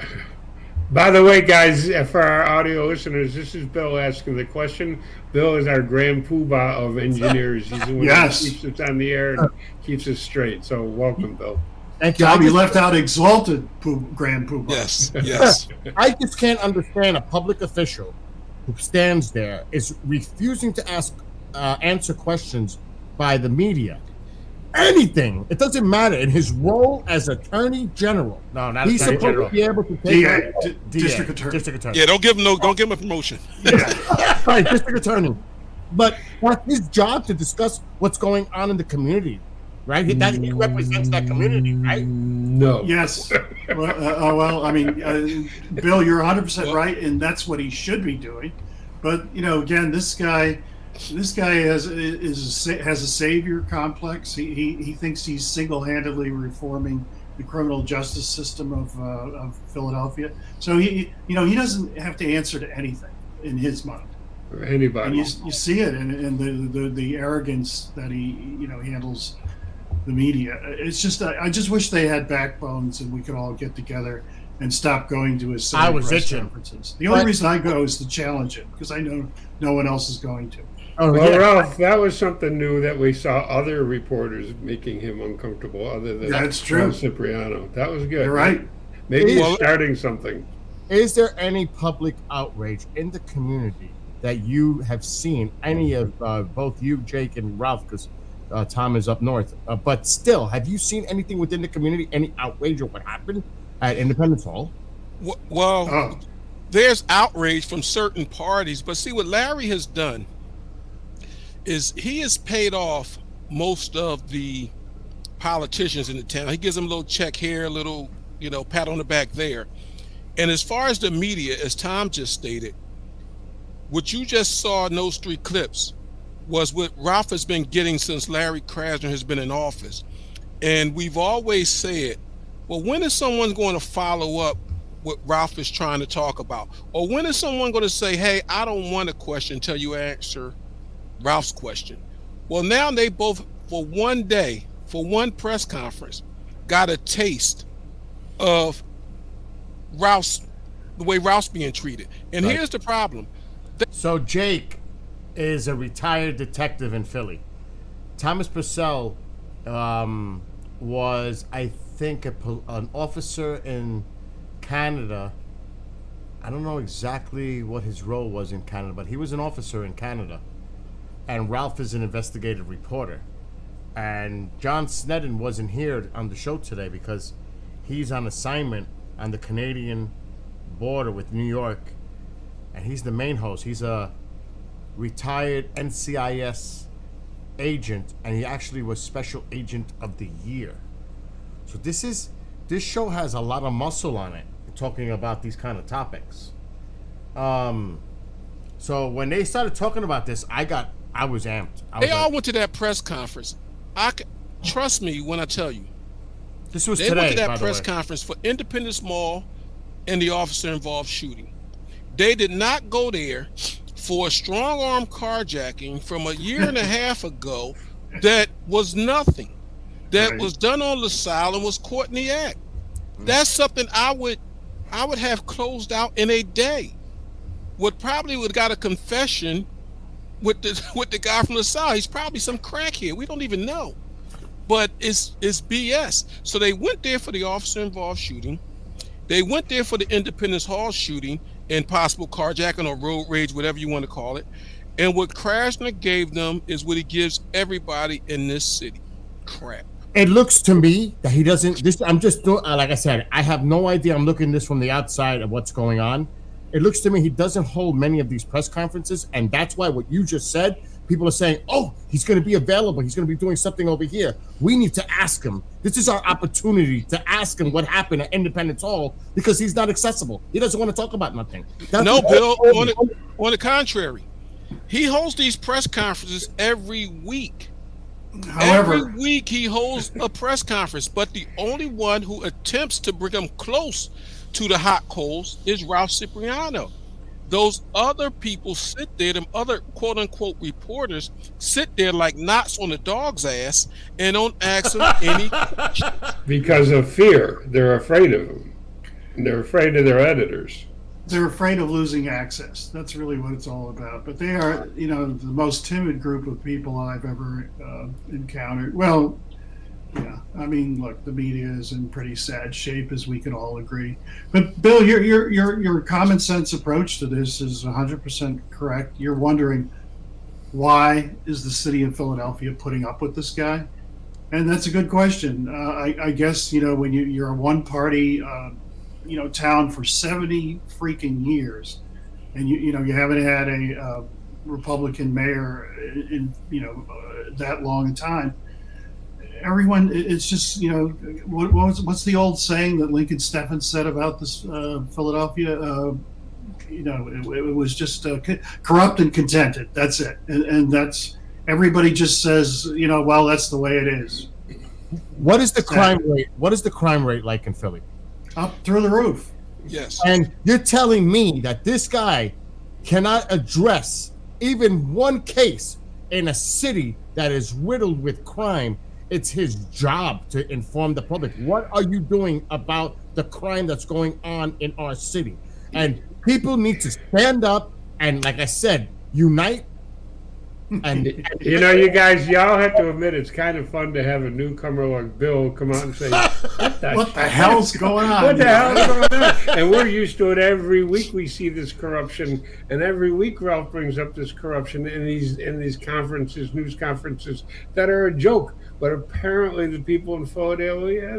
By the way, guys, for our audio listeners, this is Bill asking the question. Bill is our grand poobah of engineers. He's the one that keeps us on the air and keeps us straight. So welcome, Bill. Thank you. Tom, you left out exalted grand poobah. Yes, yes. I just can't understand a public official who stands there is refusing to answer questions by the media. Anything. It doesn't matter. In his role as Attorney General. No, not he's Attorney supposed General. to be able to take District Attorney. District Attorney. Yeah, don't give him a promotion. Right, District Attorney. But that's his job to discuss what's going on in the community, right? He represents that community, right? No. Yes. Well, I mean, Bill, you're 100% right, and that's what he should be doing. But again, this guy has a savior complex. He thinks he's single-handedly reforming the criminal justice system of Philadelphia. So he doesn't have to answer to anything in his mind. Or anybody. And you see it in the arrogance that he handles the media. It's just I just wish they had backbones and we could all get together and stop going to his press conferences. The only reason I go is to challenge him because I know no one else is going to. Oh, well, Ralph, that was something new that we saw other reporters making him uncomfortable other than That's true. Ron Cipriano. That was good. You're right. Maybe he's starting something. Is there any public outrage in the community that you have seen, any of both you, Jake, and Ralph, because Tom is up north, but still, have you seen anything within the community, any outrage of what happened at Independence Hall? Well, there's outrage from certain parties, but see what Larry has done is he has paid off most of the politicians in the town. He gives them a little check here, a little, pat on the back there. And as far as the media, as Tom just stated, what you just saw in those 3 clips was what Ralph has been getting since Larry Krasner has been in office. And we've always said, well, when is someone going to follow up what Ralph is trying to talk about? Or when is someone going to say, hey, I don't want a question until you answer Ralph's question? Well, now they both, for one day, for one press conference, got a taste of the way Ralph's being treated. And here's the problem. So Jake is a retired detective in Philly. Thomas Purcell was, I think, an officer in Canada. I don't know exactly what his role was in Canada, but he was an officer in Canada. And Ralph is an investigative reporter. And John Snedden wasn't here on the show today because he's on assignment on the Canadian border with New York. And he's the main host. He's a retired NCIS agent, and he actually was Special Agent of the Year. So this show has a lot of muscle on it, talking about these kind of topics. So when they started talking about this, I was amped. They all went to that press conference. Trust me when I tell you. This was they today, went to that by the press way. conference for Independence Mall and the officer-involved shooting. They did not go there for a strong-arm carjacking from a year and a half ago that was nothing, that was done on LaSalle and was caught in the act. That's something I would have closed out in a day. Probably would got a confession with the guy from the South. He's probably some crackhead. We don't even know. But it's BS. So they went there for the officer-involved shooting. They went there for the Independence Hall shooting and possible carjacking or road rage, whatever you want to call it. And what Krasner gave them is what he gives everybody in this city. Crap. It looks to me that he doesn't. This I'm just doing. Like I said, I have no idea. I'm looking this from the outside of what's going on. It looks to me he doesn't hold many of these press conferences, and that's why what you just said. People are saying, "Oh, he's going to be available. He's going to be doing something over here." We need to ask him. This is our opportunity to ask him what happened at Independence Hall because he's not accessible. He doesn't want to talk about nothing. No, Bill. On the contrary, he holds these press conferences every week. However, every week he holds a press conference, but the only one who attempts to bring him close to the hot coals is Ralph Cipriano. Those other people sit there, them other quote-unquote reporters sit there like knots on a dog's ass and don't ask him any questions. Because of fear. They're afraid of him. They're afraid of their editors. They're afraid of losing access. That's really what it's all about. But they are, the most timid group of people I've ever encountered. Well, yeah, I mean, look, the media is in pretty sad shape, as we can all agree. But Bill, your common sense approach to this is 100% correct. You're wondering, why is the city of Philadelphia putting up with this guy? And that's a good question. I guess when you're a one-party town for 70 freaking years, and you haven't had a Republican mayor in that long a time. Everyone, it's just what's the old saying that Lincoln Steffens said about this Philadelphia? It was just corrupt and contented. That's it, and that's everybody just says well, that's the way it is. What is the crime rate? What is the crime rate like in Philly? Up through the roof. Yes. And you're telling me that this guy cannot address even one case in a city that is riddled with crime. It's his job to inform the public. What are you doing about the crime that's going on in our city? And people need to stand up and, like I said, unite. And you guys, y'all have to admit it's kind of fun to have a newcomer like Bill come out and say, what the hell's going on? What the hell's going on? And we're used to it. Every week we see this corruption, and every week Ralph brings up this corruption in these conferences, news conferences that are a joke. But apparently the people in Philadelphia,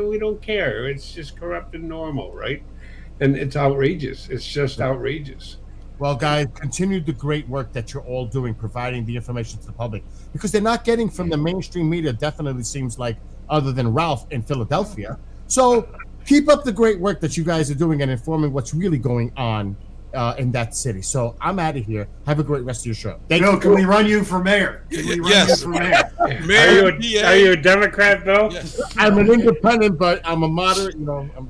we don't care. It's just corrupt and normal, right? And it's outrageous. It's just outrageous. Well, guys, continue the great work that you're all doing, providing the information to the public, because they're not getting from the mainstream media, definitely seems like, other than Ralph in Philadelphia. So keep up the great work that you guys are doing and informing what's really going on in that city. So I'm out of here. Have a great rest of your show. Bill, can we run you for mayor? Can we run you for mayor? Are you a Democrat, Bill? Yes. I'm an independent, but I'm a moderate,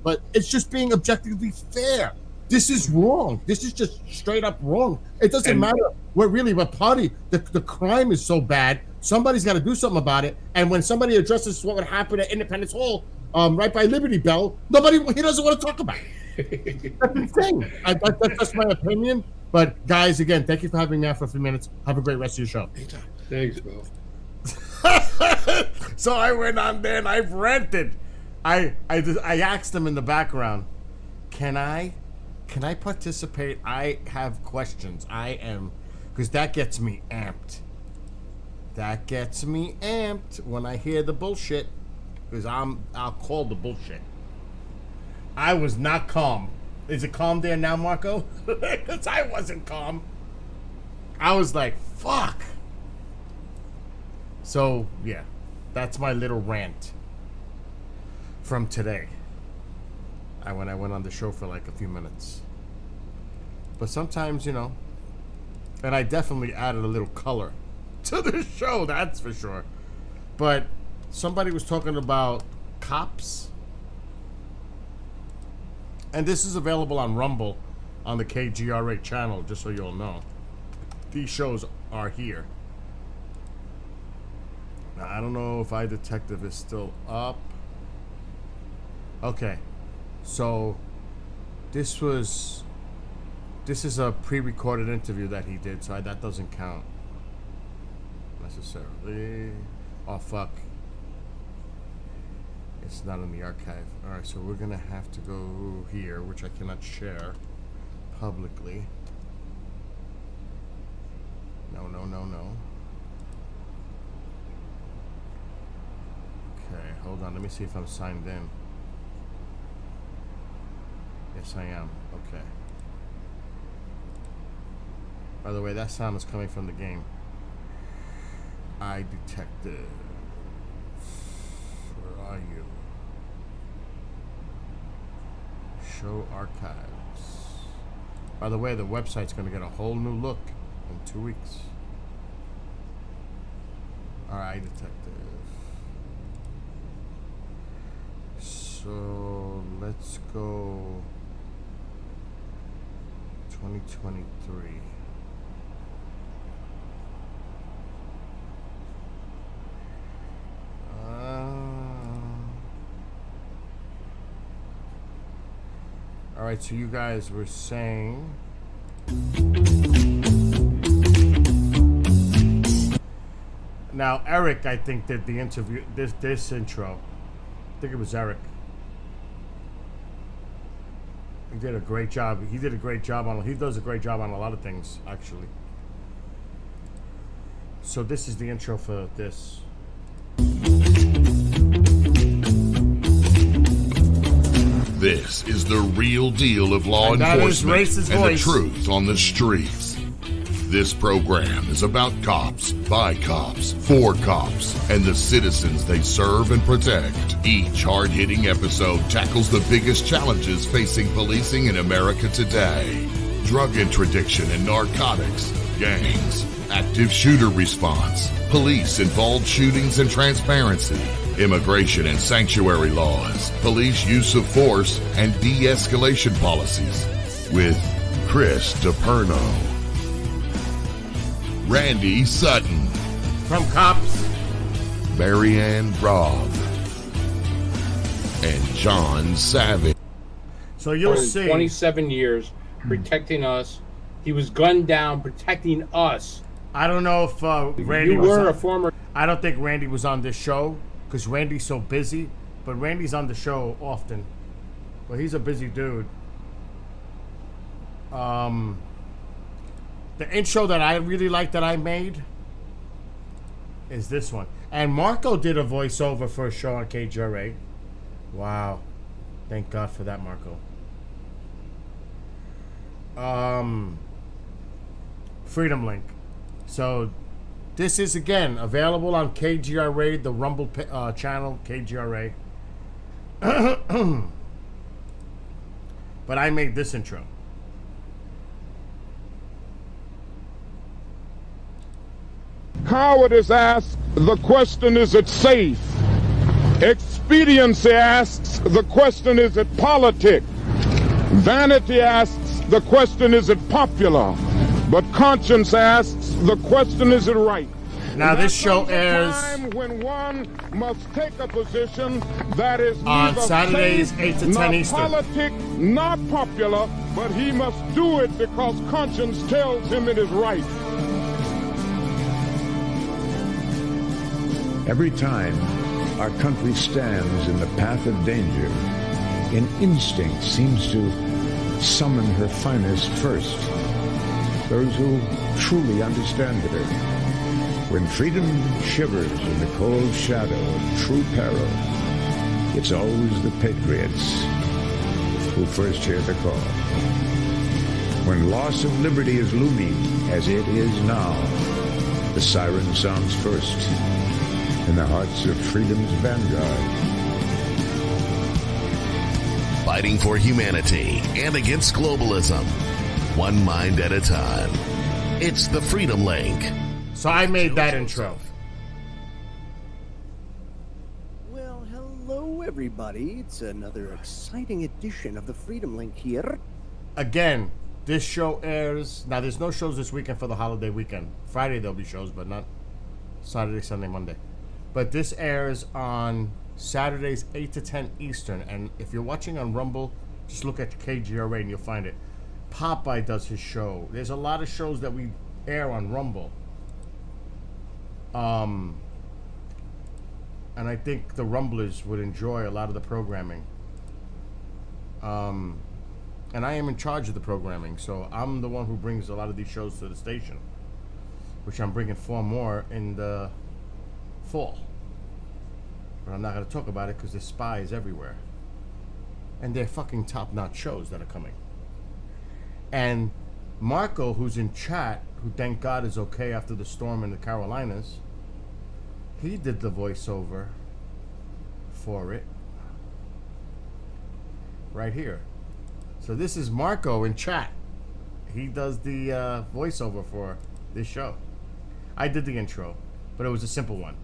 but it's just being objectively fair. This is wrong. This is just straight up wrong. It doesn't matter what party. The crime is so bad. Somebody's got to do something about it. And when somebody addresses what would happen at Independence Hall, right by Liberty Bell, he doesn't want to talk about it. That's the thing. That's my opinion. But guys, again, thank you for having me on for a few minutes. Have a great rest of your show. Thanks, Bill. So I went on there and I've rented. I asked them in the background, can I participate? I have questions. Because that gets me amped. That gets me amped when I hear the bullshit. Because I'll call the bullshit. I was not calm. Is it calm there now, Marco? Because I wasn't calm. I was like, fuck. So, yeah. That's my little rant from today. When I went on the show for like a few minutes. But sometimes, and I definitely added a little color to the show, that's for sure. But somebody was talking about cops. And this is available on Rumble on the KGRA channel, just so you all know. These shows are here. Now, I don't know if iDetective is still up. Okay. So, this was This is a pre-recorded interview that he did, so that doesn't count necessarily. Oh fuck! It's not in the archive. All right, so we're gonna have to go here, which I cannot share publicly. No. Okay, hold on. Let me see if I'm signed in. Yes, I am. Okay. By the way, that sound is coming from the game. iDetective. Where are you? Show archives. By the way, the website's going to get a whole new look in 2 weeks. Alright, iDetective. So, let's go 2023. All right, so you guys were saying now Eric, I think, did the interview, this intro. I think it was Eric. He did a great job. He does a great job on a lot of things, actually. So this is the intro for this. This is the real deal of law enforcement and the truth on the streets. This program is about cops, by cops, for cops, and the citizens they serve and protect. Each hard-hitting episode tackles the biggest challenges facing policing in America today. Drug interdiction and narcotics, gangs, active shooter response, police-involved shootings and transparency, immigration and sanctuary laws, police use of force, and de-escalation policies. With Chris DiPerno, Randy Sutton, from Cops, Marianne Robb, and John Savage. So you'll see 27 years protecting us. He was gunned down protecting us. I don't know if Randy you were a former. I don't think Randy was on this show because Randy's so busy, but Randy's on the show often. But he's a busy dude. The intro that I really like that I made is this one. And Marco did a voiceover for a show on KGRA. Wow. Thank God for that, Marco. Freedom Link. So this is, again, available on KGRA, the Rumble channel, KGRA. But I made this intro. Cowardice asks, the question, is it safe? Expediency asks, the question, is it politic? Vanity asks, the question, is it popular? But conscience asks, the question, is it right? Now this show airs when one must take a position that is on Saturdays, safe, 8 to 10 not Eastern. Politic, not popular, but he must do it because conscience tells him it is right. Every time our country stands in the path of danger, an instinct seems to summon her finest first. Those who truly understand her. When freedom shivers in the cold shadow of true peril, it's always the patriots who first hear the call. When loss of liberty is looming, as it is now, the siren sounds first in the hearts of freedom's vanguard. Fighting for humanity and against globalism. One mind at a time. It's the Freedom Link. So I made that intro. Well, hello everybody. It's another exciting edition of the Freedom Link here. Again, this show airs. Now there's no shows this weekend for the holiday weekend. Friday there'll be shows, but not Saturday, Sunday, Monday. But this airs on Saturdays 8 to 10 Eastern. And if you're watching on Rumble, just look at KGRA and you'll find it. Popeye does his show. There's a lot of shows that we air on Rumble. And I think the Rumblers would enjoy a lot of the programming. And I am in charge of the programming, so I'm the one who brings a lot of these shows to the station, which I'm bringing 4 more in the fall. But I'm not going to talk about it because there's spies everywhere. And they're fucking top-notch shows that are coming. And Marco, who's in chat, who thank God is okay after the storm in the Carolinas, he did the voiceover for it. Right here. So this is Marco in chat. He does the voiceover for this show. I did the intro, but it was a simple one.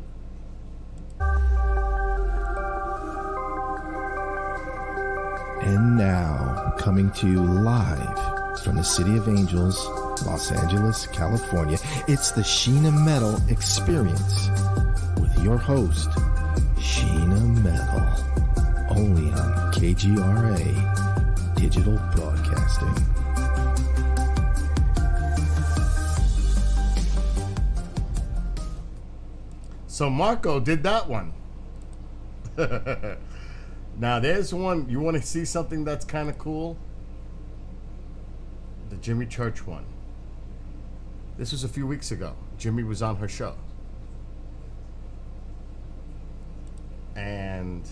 And now, coming to you live from the City of Angels, Los Angeles, California, it's the Sheena Metal Experience with your host, Sheena Metal, only on KGRA Digital Broadcasting. So Marco did that one. Now there's one, you want to see something that's kind of cool? The Jimmy Church one. This was a few weeks ago. Jimmy was on her show. And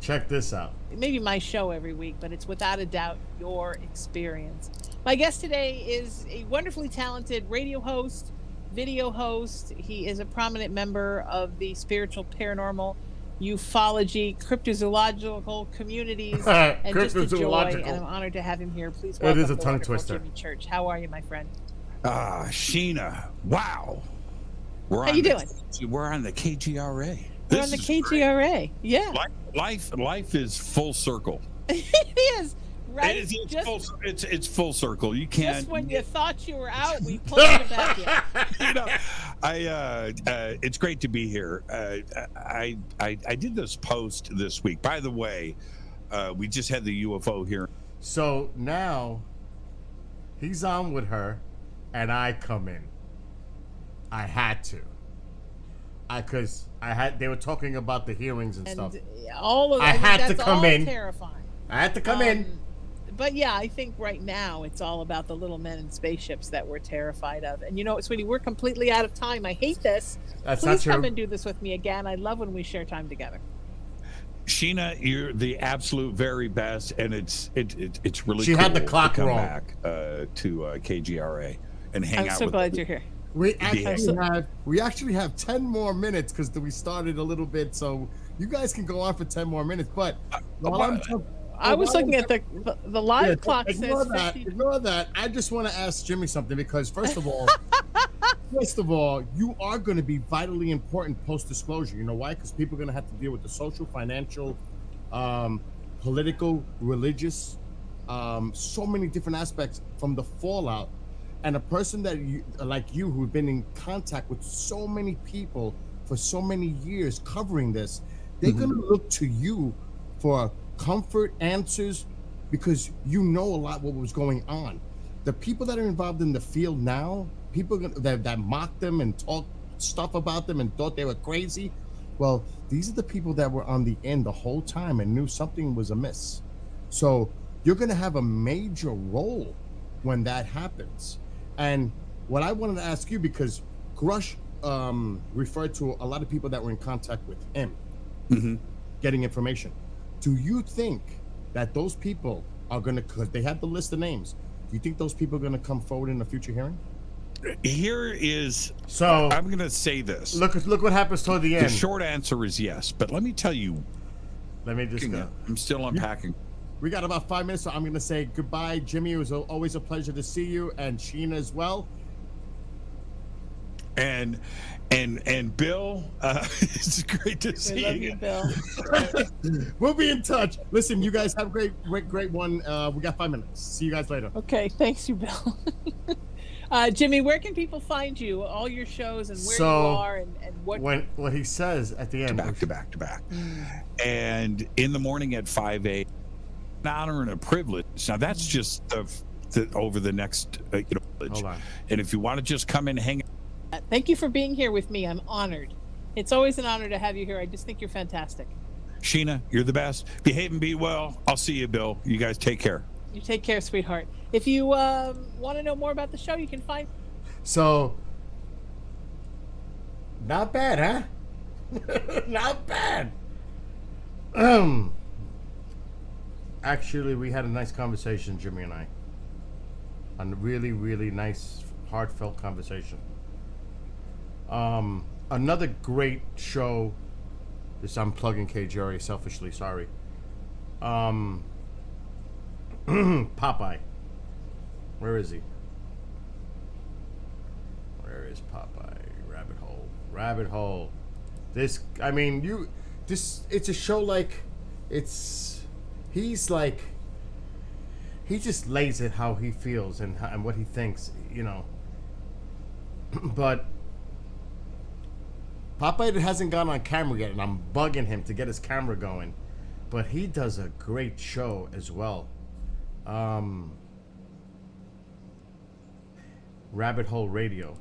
check this out. Maybe my show every week, but it's without a doubt your experience. My guest today is a wonderfully talented radio host, video host. He is a prominent member of the spiritual, paranormal, ufology, cryptozoological communities, and just a joy. And I'm honored to have him here. Please welcome it is a tongue twister. Jimmy Church. How are you, my friend? Sheena, wow. How you doing? We're on the KGRA. We're on the KGRA. Yeah. Life is full circle. It is. Right? It's full circle. You can't. Just when you thought you were out, we pulled you back in. It's great to be here. I did this post this week. By the way, we just had the UFO here. So now he's on with her, and I come in. I had to. They were talking about the hearings and stuff. All of I had to come in. Terrifying. I had to come in. But yeah, I think right now it's all about the little men in spaceships that we're terrified of. And you know what, sweetie, we're completely out of time. I hate this. That's Please not true. come and do this with me again. I love when we share time together. Sheena, you're the absolute very best, and it's really She cool had the clock to come wrong. back to KGRA and hang I'm out so with glad you're here. We actually have 10 more minutes because we started a little bit, so you guys can go on for 10 more minutes. But I was looking at the live clock. Ignore Says that. 50. Ignore that. I just want to ask Jimmy something because first of all, you are going to be vitally important post-disclosure. You know why? Because people are going to have to deal with the social, financial, political, religious, so many different aspects from the fallout. And a person that like you who've been in contact with so many people for so many years covering this, they're going to look to you for comfort, answers, because you know a lot what was going on. The people that are involved in the field now, people that mocked them and talked stuff about them and thought they were crazy, well, these are the people that were on the end the whole time and knew something was amiss. So you're going to have a major role when that happens. And what I wanted to ask you, because Grush referred to a lot of people that were in contact with him, getting information. Do you think that those people are going to, because they had the list of names, do you think those people are going to come forward in a future hearing? Here is, so I'm going to say this. Look what happens toward the end. The short answer is yes, but let me tell you. Let me just go. I'm still unpacking. We got about 5 minutes, so I'm going to say goodbye. Jimmy, it was always a pleasure to see you, and Sheena as well. And Bill, it's great to see you, Bill. We'll be in touch. Listen, you guys have a great one. We got 5 minutes. See you guys later. Okay, thanks you, Bill. Jimmy, where can people find you? All your shows and where you are and what? What he says at the end. Back to back. And in the morning at 5 a.m. An honor and a privilege. Now that's just over the next Hold on. And if you want to just come and hang. Thank you for being here with me. I'm honored. It's always an honor to have you here. I just think you're fantastic. Sheena, you're the best. Behave and be well. I'll see you, Bill. You guys take care. You take care, sweetheart. If you want to know more about the show, you can find. So, not bad, huh? Not bad. Actually, we had a nice conversation, Jimmy and I. A really, really nice, heartfelt conversation. Another great show. This I'm plugging KJRA selfishly. Sorry. Popeye. Where is he? Where is Popeye? Rabbit Hole. This, I mean, it's a show like, he's like, he just lays it how he feels and what he thinks, But Popeye hasn't gone on camera yet, and I'm bugging him to get his camera going. But he does a great show as well. Rabbit Hole Radio.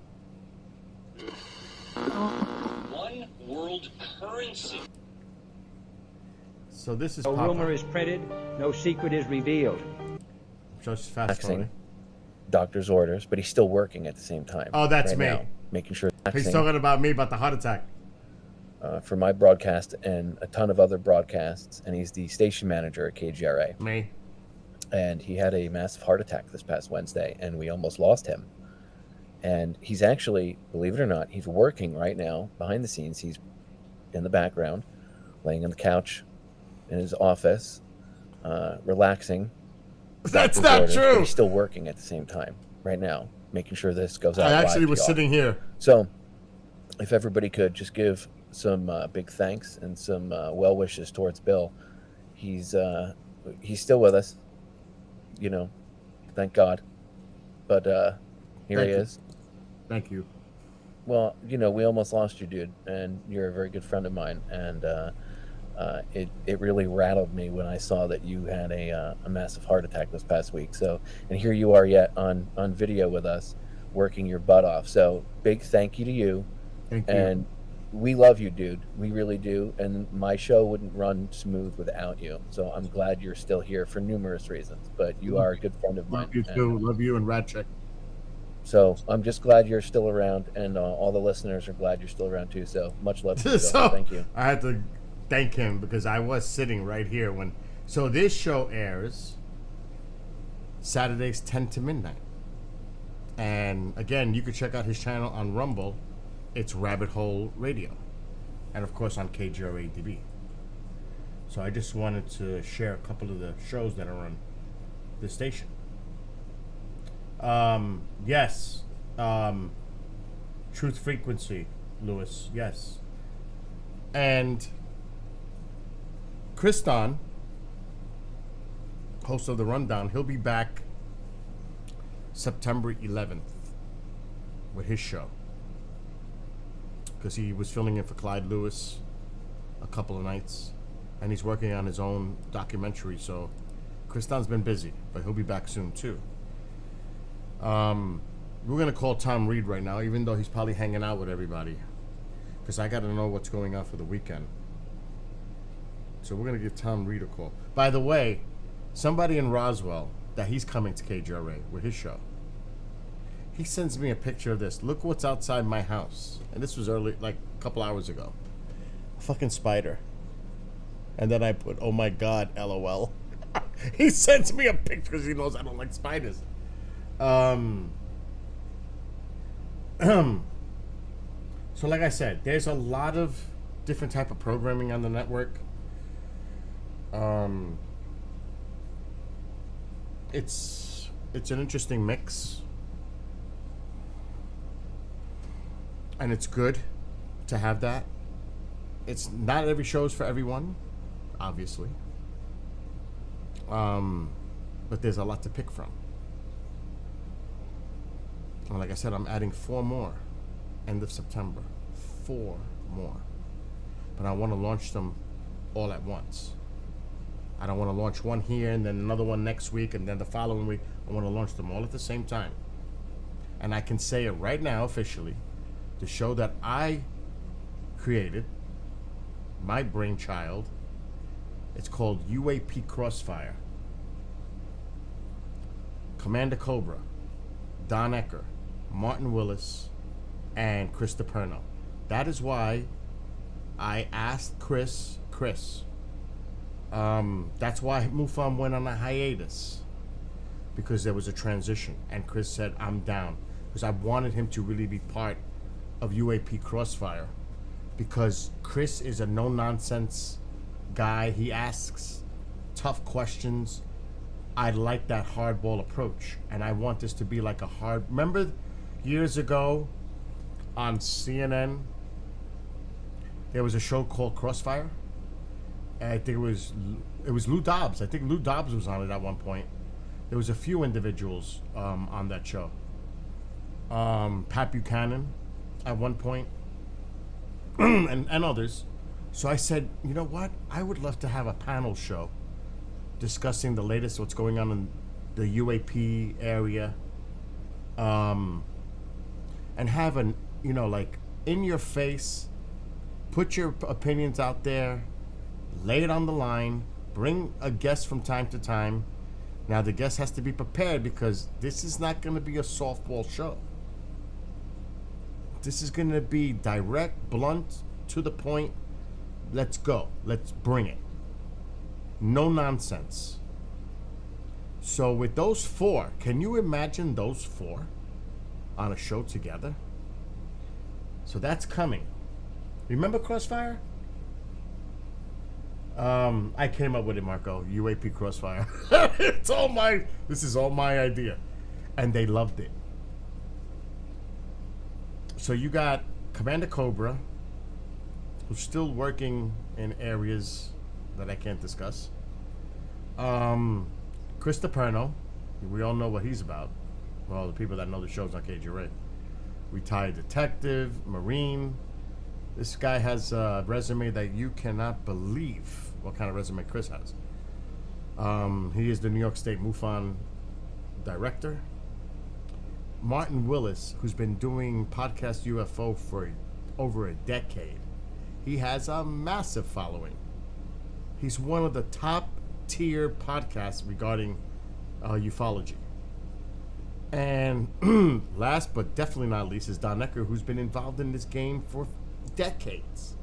One world currency. So this is No Popeye. rumor is printed, no secret is revealed. Just fast forward. Doctor's orders, but he's still working at the same time. Oh, that's me. Now, making sure. He's talking about me, about the heart attack. For my broadcast and a ton of other broadcasts, and he's the station manager at KGRA. Me. And he had a massive heart attack this past Wednesday, and we almost lost him. And he's actually, believe it or not, he's working right now behind the scenes. He's in the background, laying on the couch in his office, relaxing. That's not orders, true. But he's still working at the same time right now, making sure this goes out. I actually live was to y'all. sitting here. So, if everybody could just give some big thanks and some well wishes towards Bill. He's still with us, thank God. But here he is. Thank you. Well, we almost lost you, dude, and you're a very good friend of mine, and it really rattled me when I saw that you had a massive heart attack this past week. So, and here you are yet on video with us, working your butt off. So, big thank you to you. Thank you. And we love you, dude. We really do. And my show wouldn't run smooth without you. So I'm glad you're still here for numerous reasons. But you are a good friend of mine. Love you too. Love you and Radcheck. So I'm just glad you're still around, and all the listeners are glad you're still around too. So much love to you. So, Thank you. I had to thank him because I was sitting right here when. So this show airs Saturdays 10 to midnight. And again, you can check out his channel on Rumble. It's Rabbit Hole Radio. And of course on KGRA-DB. So I just wanted to share a couple of the shows that are on this station. Yes. Truth Frequency, Lewis. Yes. And Kriston, host of The Rundown, he'll be back September 11th with his show. Because he was filming it for Clyde Lewis a couple of nights. And he's working on his own documentary. So Kriston's been busy, but he'll be back soon too. We're going to call Tom Reed right now, even though he's probably hanging out with everybody. Because I got to know what's going on for the weekend. So we're going to give Tom Reed a call. By the way, somebody in Roswell, that he's coming to KGRA with his show. He sends me a picture of this. Look what's outside my house. And this was early, like a couple hours ago. A fucking spider. And then I put, oh my God, LOL. He sends me a picture because he knows I don't like spiders. So like I said, there's a lot of different type of programming on the network. It's an interesting mix. And it's good to have that. It's not every show is for everyone, obviously. But there's a lot to pick from. And like I said, I'm adding 4 more end of September. 4 more. But I want to launch them all at once. I don't want to launch one here and then another one next week and then the following week. I want to launch them all at the same time. And I can say it right now officially. The show that I created, my brainchild, it's called UAP Crossfire. Commander Cobra, Don Ecker, Martin Willis, and Chris DiPerno. That is why I asked Chris. That's why MUFON went on a hiatus, because there was a transition, and Chris said, I'm down, because I wanted him to really be part of UAP Crossfire, because Chris is a no-nonsense guy. He asks tough questions. I like that hardball approach, and I want this to be like a hard... Remember years ago on CNN, there was a show called Crossfire? And I think it was Lou Dobbs. I think Lou Dobbs was on it at one point. There was a few individuals on that show. Pat Buchanan at one point, and others. So I said, you know what? I would love to have a panel show discussing the latest, what's going on in the UAP area, and have an, like, in your face, put your opinions out there, lay it on the line, bring a guest from time to time. Now the guest has to be prepared, because this is not going to be a softball show. This is going to be direct, blunt, to the point. Let's go. Let's bring it. No nonsense. So with those 4, can you imagine those 4 on a show together? So that's coming. Remember Crossfire? I came up with it, Marco. UAP Crossfire. This is all my idea. And they loved it. So you got Commander Cobra, who's still working in areas that I can't discuss. Chris DiPerno, we all know what he's about. Well, the people that know the shows on KGRA. Retired detective, Marine. This guy has a resume that you cannot believe what kind of resume Chris has. He is the New York State MUFON director. Martin Willis, who's been doing Podcast UFO for over a decade. He has a massive following. He's one of the top tier podcasts regarding ufology. And last but definitely not least is Don Ecker, who's been involved in this game for decades.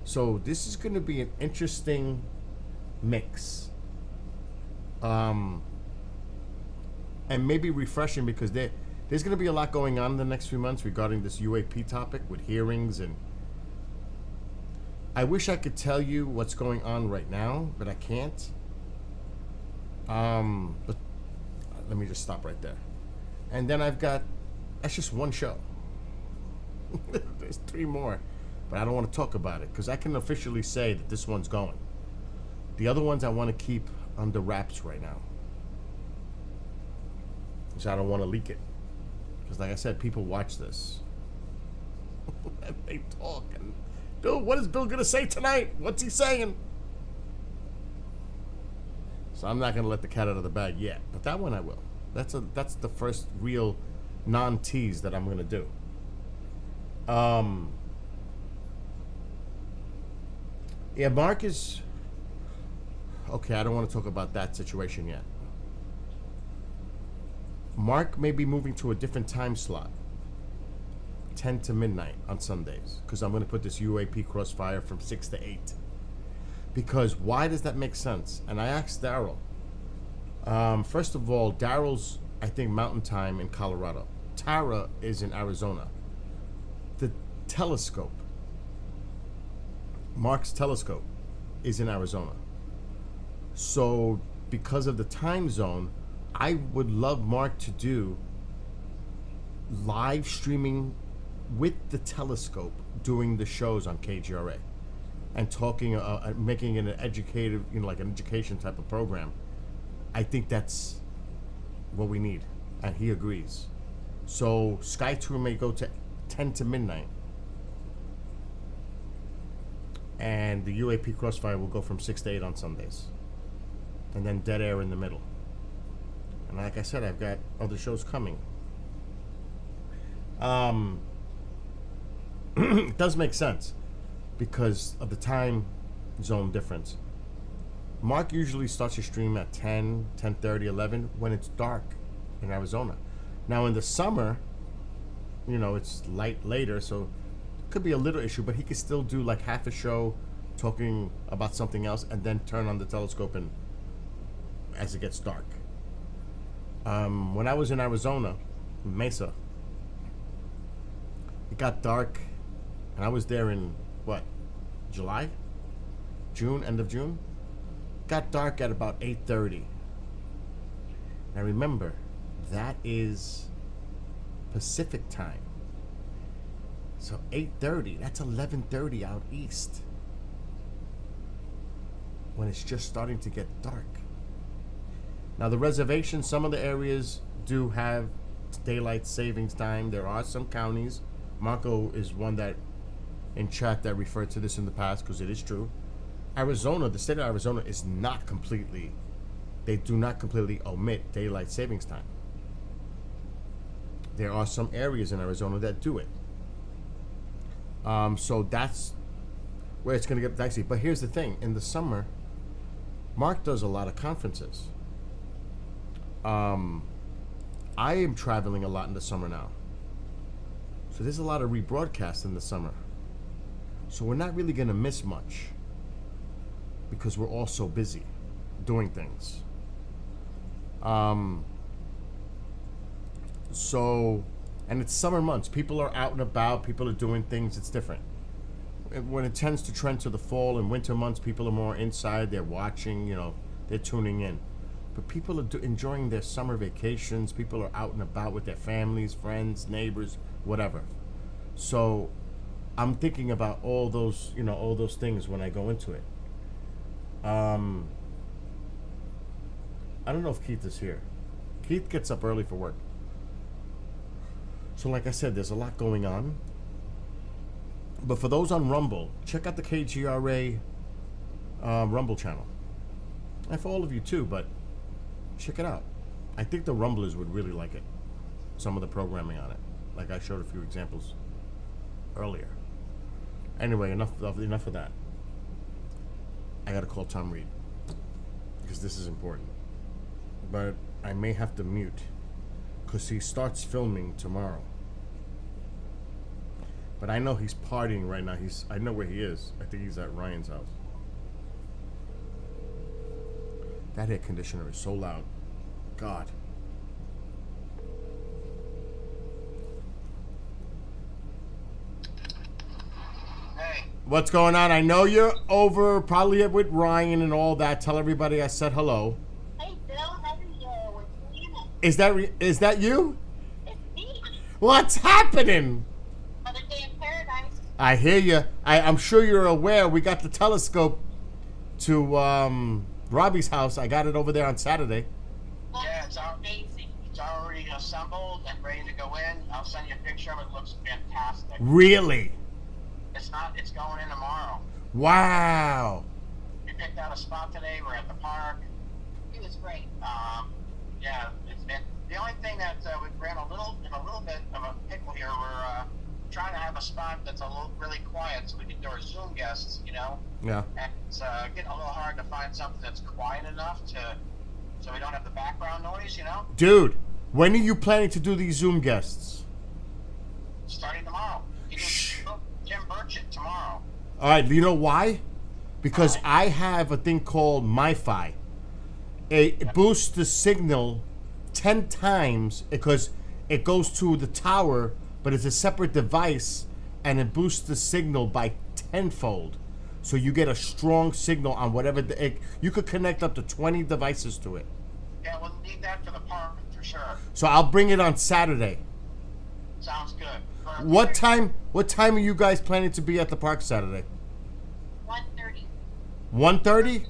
So this is going to be an interesting mix. And maybe refreshing, because there's going to be a lot going on in the next few months regarding this UAP topic with hearings, and I wish I could tell you what's going on right now, but I can't. But let me just stop right there. And then that's just one show. There's 3 more, but I don't want to talk about it, because I can officially say that this one's going. The other ones I want to keep under wraps right now, because I don't want to leak it. Because like I said, people watch this. And they talk. And Bill, what is Bill going to say tonight? What's he saying? So I'm not going to let the cat out of the bag yet. But that one I will. That's the first real non-tease that I'm going to do. Yeah, Mark is... Okay, I don't want to talk about that situation yet. Mark may be moving to a different time slot, 10 to midnight on Sundays, because I'm going to put this UAP Crossfire from 6 to 8. Because why does that make sense? And I asked Daryl. First of all, Daryl's, I think, mountain time in Colorado. Tara is in Arizona. The telescope, Mark's telescope, is in Arizona. So because of the time zone, I would love Mark to do live streaming with the telescope doing the shows on KGRA and talking, making it an educative, like an education type of program. I think that's what we need, and he agrees. So Sky Tour may go to 10 to midnight. And the UAP Crossfire will go from 6 to 8 on Sundays. And then Dead Air in the middle. And like I said, I've got other shows coming. It does make sense because of the time zone difference. Mark usually starts your stream at 10, 10:30, 11 when it's dark in Arizona. Now in the summer, you know, it's light later, so it could be a little issue, but he could still do like half a show talking about something else and then turn on the telescope and as it gets dark. When I was in Arizona, Mesa, it got dark, and I was there in what, July, June, end of June. It got dark at about 8:30. Now remember, that is Pacific time. So 8:30, that's 11:30 out east, when it's just starting to get dark. Now the reservation, some of the areas do have daylight savings time. There are some counties. Marco is one that in chat that referred to this in the past because it is true. Arizona, the state of Arizona is not completely, they do not completely omit daylight savings time. There are some areas in Arizona that do it. So that's where it's going to get dicey. But here's the thing. In the summer, Mark does a lot of conferences. I am traveling a lot in the summer now. So there's a lot of rebroadcasts in the summer. So we're not really going to miss much because we're all so busy doing things. So, and it's summer months. People are out and about. People are doing things. It's different. When it tends to trend to the fall and winter months, people are more inside. They're watching, you know, they're tuning in. But people are enjoying their summer vacations. People are out and about with their families, friends, neighbors, whatever. So I'm thinking about all those, you know, all those things when I go into it. I don't know if Keith is here. Keith gets up early for work. So like I said, there's a lot going on. But for those on Rumble, check out the KGRA Rumble channel. And for all of you too, but check it out. I think the Rumblers would really like it. Some of the programming on it. Like I showed a few examples earlier. Anyway, enough of that. I gotta call Tom Reed because this is important. But I may have to mute because he starts filming tomorrow. But I know he's partying right now. I know where he is. I think he's at Ryan's house. That air conditioner is so loud. God. Hey. What's going on? I know you're over probably with Ryan and all that. Tell everybody I said hello. Hey, Bill. How are you? Is that you? It's me. What's happening? Another day in paradise. I hear you. I'm sure you're aware. We got the telescope to Robbie's house. I got it over there on Saturday. Yeah, it's amazing. It's already assembled and ready to go in. I'll send you a picture of it. It looks fantastic. Really? It's going in tomorrow. Wow. We picked out a spot today. We're at the park. It was great. Yeah, it's been the only thing that we ran a little bit of a pickle here. We're trying to have a spot that's really quiet so we can do our Zoom guests, you know. Yeah. And it's getting a little hard to find something that's quiet enough so we don't have the background noise, you know. Dude, when are you planning to do these Zoom guests? Starting tomorrow. Jim Burchett tomorrow. All right, you know why? Because I have a thing called MiFi. It boosts the signal 10 times because it goes to the tower, but it's a separate device, and it boosts the signal by tenfold. So you get a strong signal on whatever you could connect up to 20 devices to it. Yeah, we'll need that for the park for sure. So I'll bring it on Saturday. Sounds good. What time are you guys planning to be at the park Saturday? 1:30. 1:30?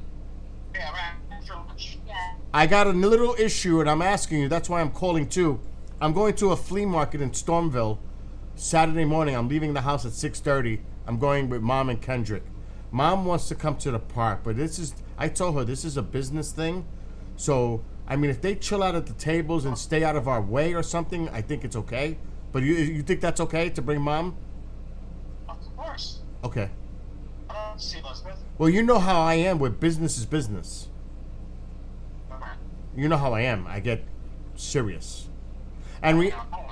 Yeah, right after lunch. Yeah. I got a little issue, and I'm asking you. That's why I'm calling too. I'm going to a flea market in Stormville Saturday morning. I'm leaving the house at 6:30. I'm going with Mom and Kendrick. Mom wants to come to the park, but I told her this is a business thing. So, I mean, if they chill out at the tables and stay out of our way or something, I think it's okay. But you think that's okay to bring Mom? Of course. Okay. See Elizabeth. Well, you know how I am with business is business. You know how I am. I get serious. And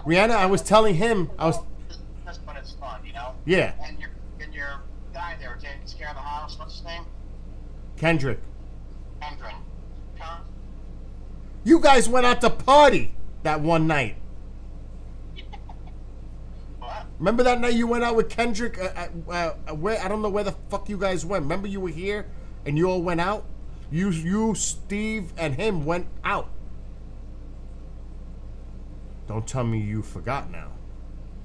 Rihanna, I was telling him, But it's fun, you know. Yeah. And your guy there taking care of the house. What's his name? Kendrick. Kendrick. Huh? You guys went out to party that one night. What? Remember that night you went out with Kendrick? Where I don't know where the fuck you guys went. Remember you were here and you all went out? You, Steve, and him went out. Don't tell me you forgot now.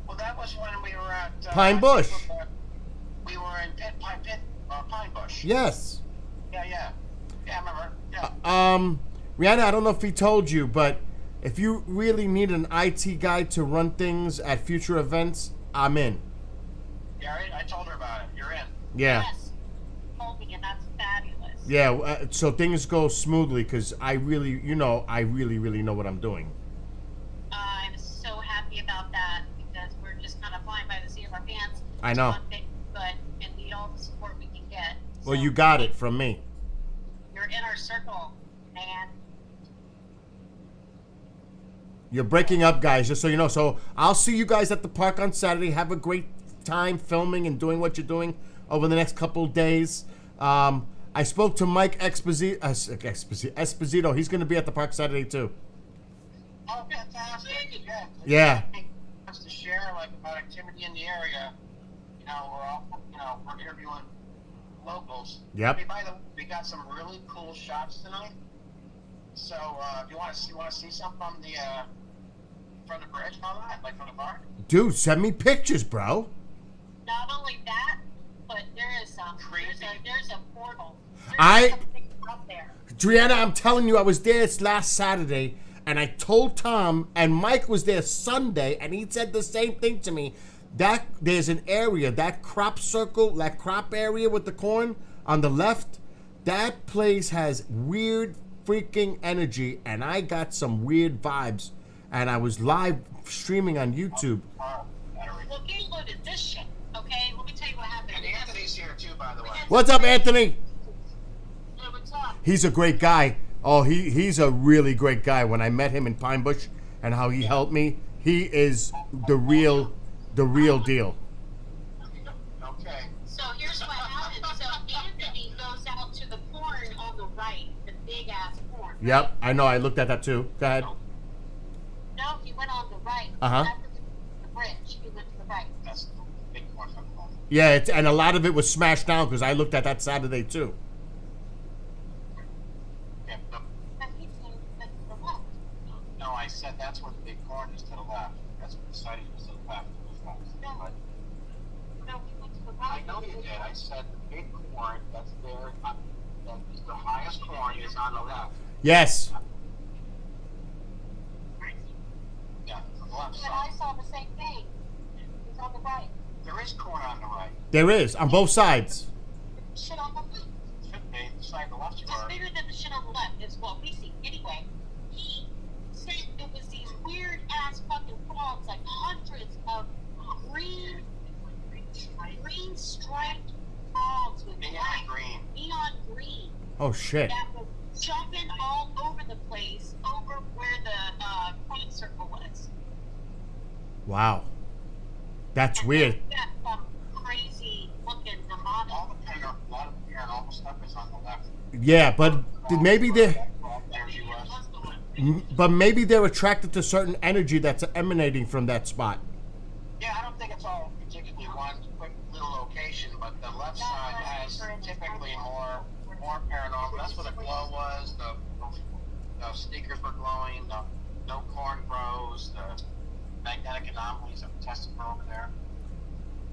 Well, that was when we were at Pine Bush. We were in Pine Bush. Yes. Yeah, I remember. Yeah. Rihanna, I don't know if he told you, but if you really need an IT guy to run things at future events, I'm in. Yeah, I told her about it. You're in. Yeah. Yes. Told me, and that's fabulous. Yeah, so things go smoothly because I really know what I'm doing. I'm so happy about that because we're just kind of flying by the seat of our pants. I know. And need all the support we can get. Well, you got it from me. You're in our circle, man. You're breaking up, guys, just so you know. So I'll see you guys at the park on Saturday. Have a great time filming and doing what you're doing over the next couple days. I spoke to Mike Esposito. He's going to be at the park Saturday, too. Oh, fantastic. Yeah. He wants to share, about activity in the area. We're interviewing locals. Yep. By the way, we got some really cool shots tonight. So, do you want to see some from the bridge and all that, from the park? Dude, send me pictures, bro. Not only that, but there is there's a portal. Something up there. Driana, I'm telling you, I was there last Saturday, and I told Tom, and Mike was there Sunday, and he said the same thing to me. That there's an area, that crop circle, that crop area with the corn on the left, that place has weird freaking energy, and I got some weird vibes, and I was live streaming on YouTube. Well, you loaded this shit, okay? Let me tell you what happened. And Anthony's here too, by the way. What's up, Anthony? Yeah, what's up? He's a great guy. Oh, he's a really great guy. When I met him in Pine Bush and how he helped me, he is the real deal. Okay. So here's what happened. So Anthony goes out to the corn on the right, the big ass corn. Yep, I know. I looked at that too. Go ahead. No, he went on the right. Uh-huh. After the bridge, he went to the right. That's the big corn. Yeah, and a lot of it was smashed down because I looked at that Saturday too. Yeah, But he's going to the left. no, I said that's where the big corn is to the left. That's what the sighting was to the left. But No, he went to the I right. know you did. I said the big corn that's there, that is the highest corn is on the left. Yes. Yeah, on the left But side. I saw the same thing. He's on the right. There is corn on the right. There is on both sides. Shit on the left. Should be the side of the left you It's are. bigger than the shit on the left, is what we see. Anyway, he said it was these weird ass fucking frogs, like hundreds of green striped frogs with Neon green. neon green Oh shit. that was jumping all over the place, over where the crop circle was. Wow. That's weird. That crazy looking demonic. A lot of the paranormal stuff is on the left. Yeah, but maybe they're There she was. but maybe they're attracted to certain energy that's emanating from that spot. Yeah, I don't think it's all particularly one quick little location, but the left side has typically more paranormal. That's where the glow was. The sneakers were glowing. The no corn grows. The magnetic anomalies of tested over there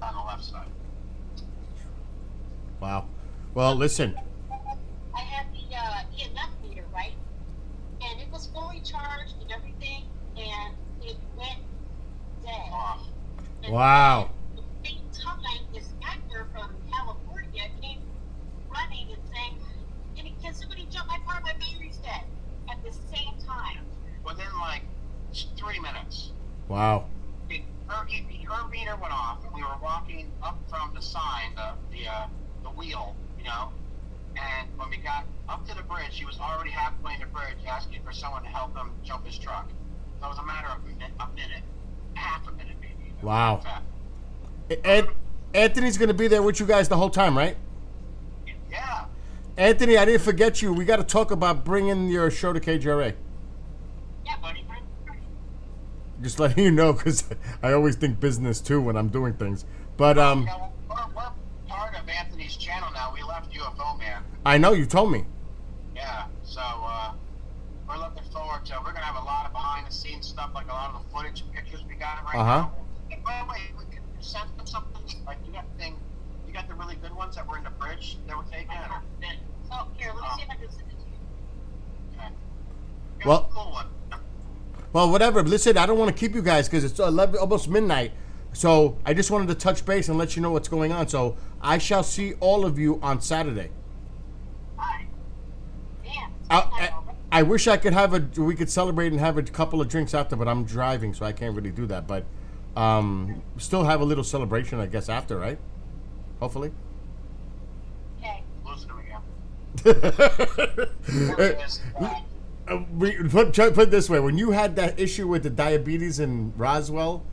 on the left side. Wow. Well, listen. I had the EMF meter, right? And it was fully charged and everything, and it Wow. At the same time, this actor from California came running and saying, can somebody jump my car? My battery's dead. At the same time. Within like 3 minutes. Wow. Her meter went off, and we were walking up from the sign, the wheel, you know. And when we got up to the bridge, he was already halfway in the bridge, asking for someone to help him jump his truck. So it was a matter of a minute, half a minute maybe. Wow. Anthony's gonna be there with you guys the whole time, right? Yeah. Anthony, I didn't forget you. We got to talk about bringing your show to KGRA. Yeah, buddy. Just letting you know, because I always think business too when I'm doing things. But Yeah, we're part of Anthony's channel now. We left UFO Man. I know you told me. Yeah, so we're looking forward to. We're gonna have a lot of behind-the-scenes stuff, like a lot of the footage and pictures we got right now. And by the way, we can send them something. Like you got the really good ones that were in the bridge that were taken. Or, So here, let me see if I can send it to you. okay. Well- Cool one. Well, whatever. Listen, I don't want to keep you guys because it's 11, almost midnight. So I just wanted to touch base and let you know what's going on. So I shall see all of you on Saturday. I wish I could we could celebrate and have a couple of drinks after, but I'm driving, so I can't really do that. But still have a little celebration, I guess, after, right? Hopefully. Okay. Losing him again. Put it this way: when you had that issue with the diabetes in Roswell,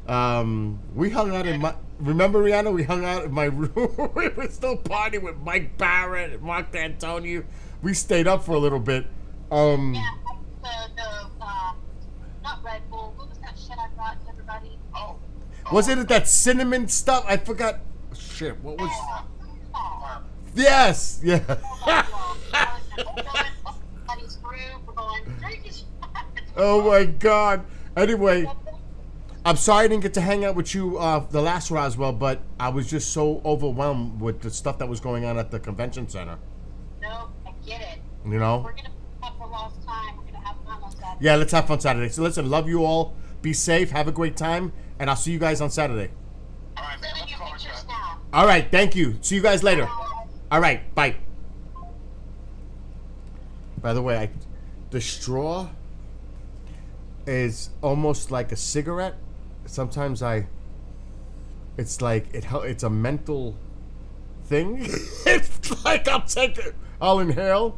we hung out in my. Remember, Rihanna? We hung out in my room. We were still partying with Mike Barrett and Mark D'Antonio. We stayed up for a little bit. Yeah, not Red Bull. What was that shit I brought to everybody? Was it that cinnamon stuff? I forgot. Shit, what was? Yes, yeah. Oh my God. Anyway, I'm sorry I didn't get to hang out with you the last Roswell, but I was just so overwhelmed with the stuff that was going on at the convention center. No, I get it. You know? We're gonna have for lost time. We're gonna have fun on Saturday. Yeah, let's have fun Saturday. So listen, love you all. Be safe. Have a great time, and I'll see you guys on Saturday. All right, man. Sending you pictures now. All right, thank you. See you guys later. All right, bye. By the way, the straw is almost like a cigarette. Sometimes it's like it's a mental thing. It's like I'll inhale.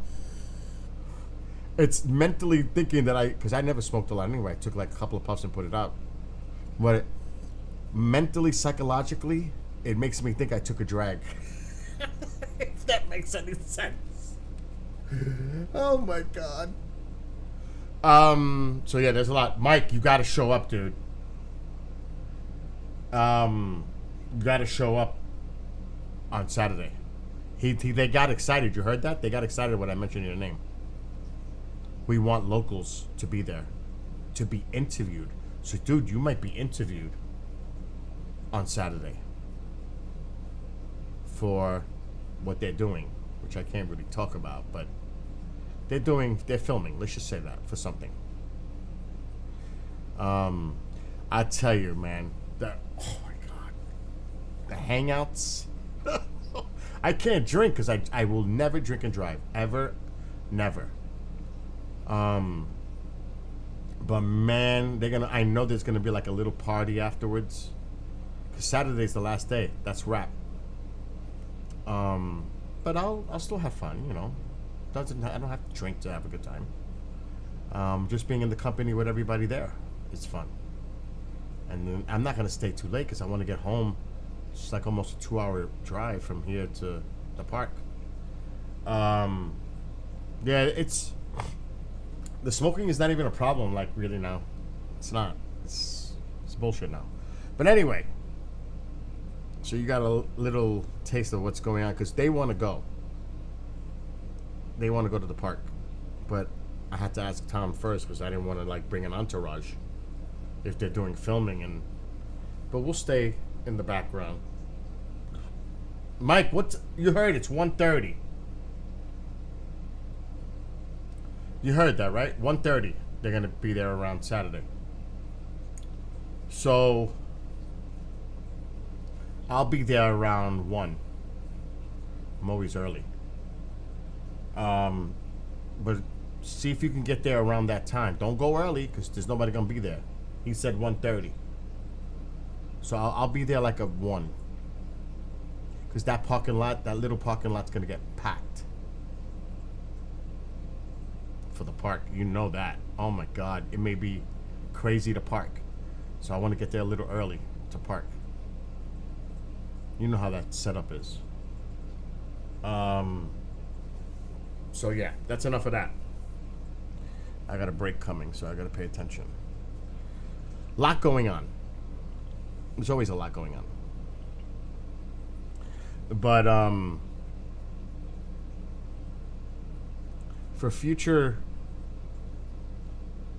It's mentally thinking that because I never smoked a lot anyway. I took like a couple of puffs and put it out. But mentally, psychologically, it makes me think I took a drag. If that makes any sense. Oh my God. So yeah, there's a lot. Mike, you gotta show up, dude. You gotta show up on Saturday. They got excited. You heard that? They got excited when I mentioned your name. We want locals to be there, to be interviewed. So, dude, you might be interviewed on Saturday for what they're doing, which I can't really talk about, but they're filming, let's just say that, for something. I tell you, man, oh my God, the hangouts. I can't drink because I will never drink and drive, ever, never. But man, I know there's gonna be like a little party afterwards. Cause Saturday's the last day. That's wrap. But I'll still have fun, you know. I don't have to drink to have a good time. Just being in the company with everybody there, it's fun. And then I'm not gonna stay too late because I want to get home. It's like almost a 2-hour drive from here to the park. Yeah, the smoking is not even a problem, like, really, now. It's not. It's bullshit now. But anyway, so you got a little taste of what's going on, because they want to go. They want to go to the park. But I had to ask Tom first, because I didn't want to, like, bring an entourage if they're doing filming. But we'll stay in the background. Mike, you heard it's 1:30. You heard that, right? 1:30. They're going to be there around Saturday. So, I'll be there around 1. I'm always early. But see if you can get there around that time. Don't go early because there's nobody gonna be there. He said 1:30. So I'll be there like at 1. Because that parking lot, that little parking lot's gonna get packed. For the park, you know that. Oh my God, it may be crazy to park. So I want to get there a little early to park. You know how that setup is. So yeah, that's enough of that. I got a break coming, so I got to pay attention. Lot going on. There's always a lot going on. But for future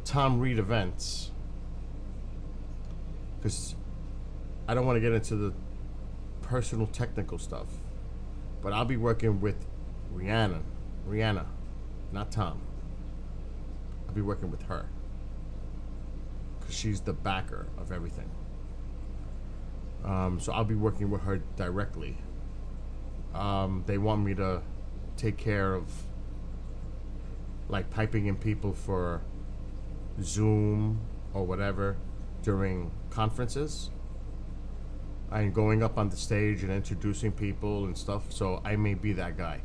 Tom Reed events, because I don't want to get into the personal technical stuff, but I'll be working with Rihanna, not Tom. I'll be working with her because she's the backer of everything. So I'll be working with her directly. They want me to take care of like piping in people for Zoom or whatever during conferences. I'm going up on the stage and introducing people and stuff, so I may be that guy.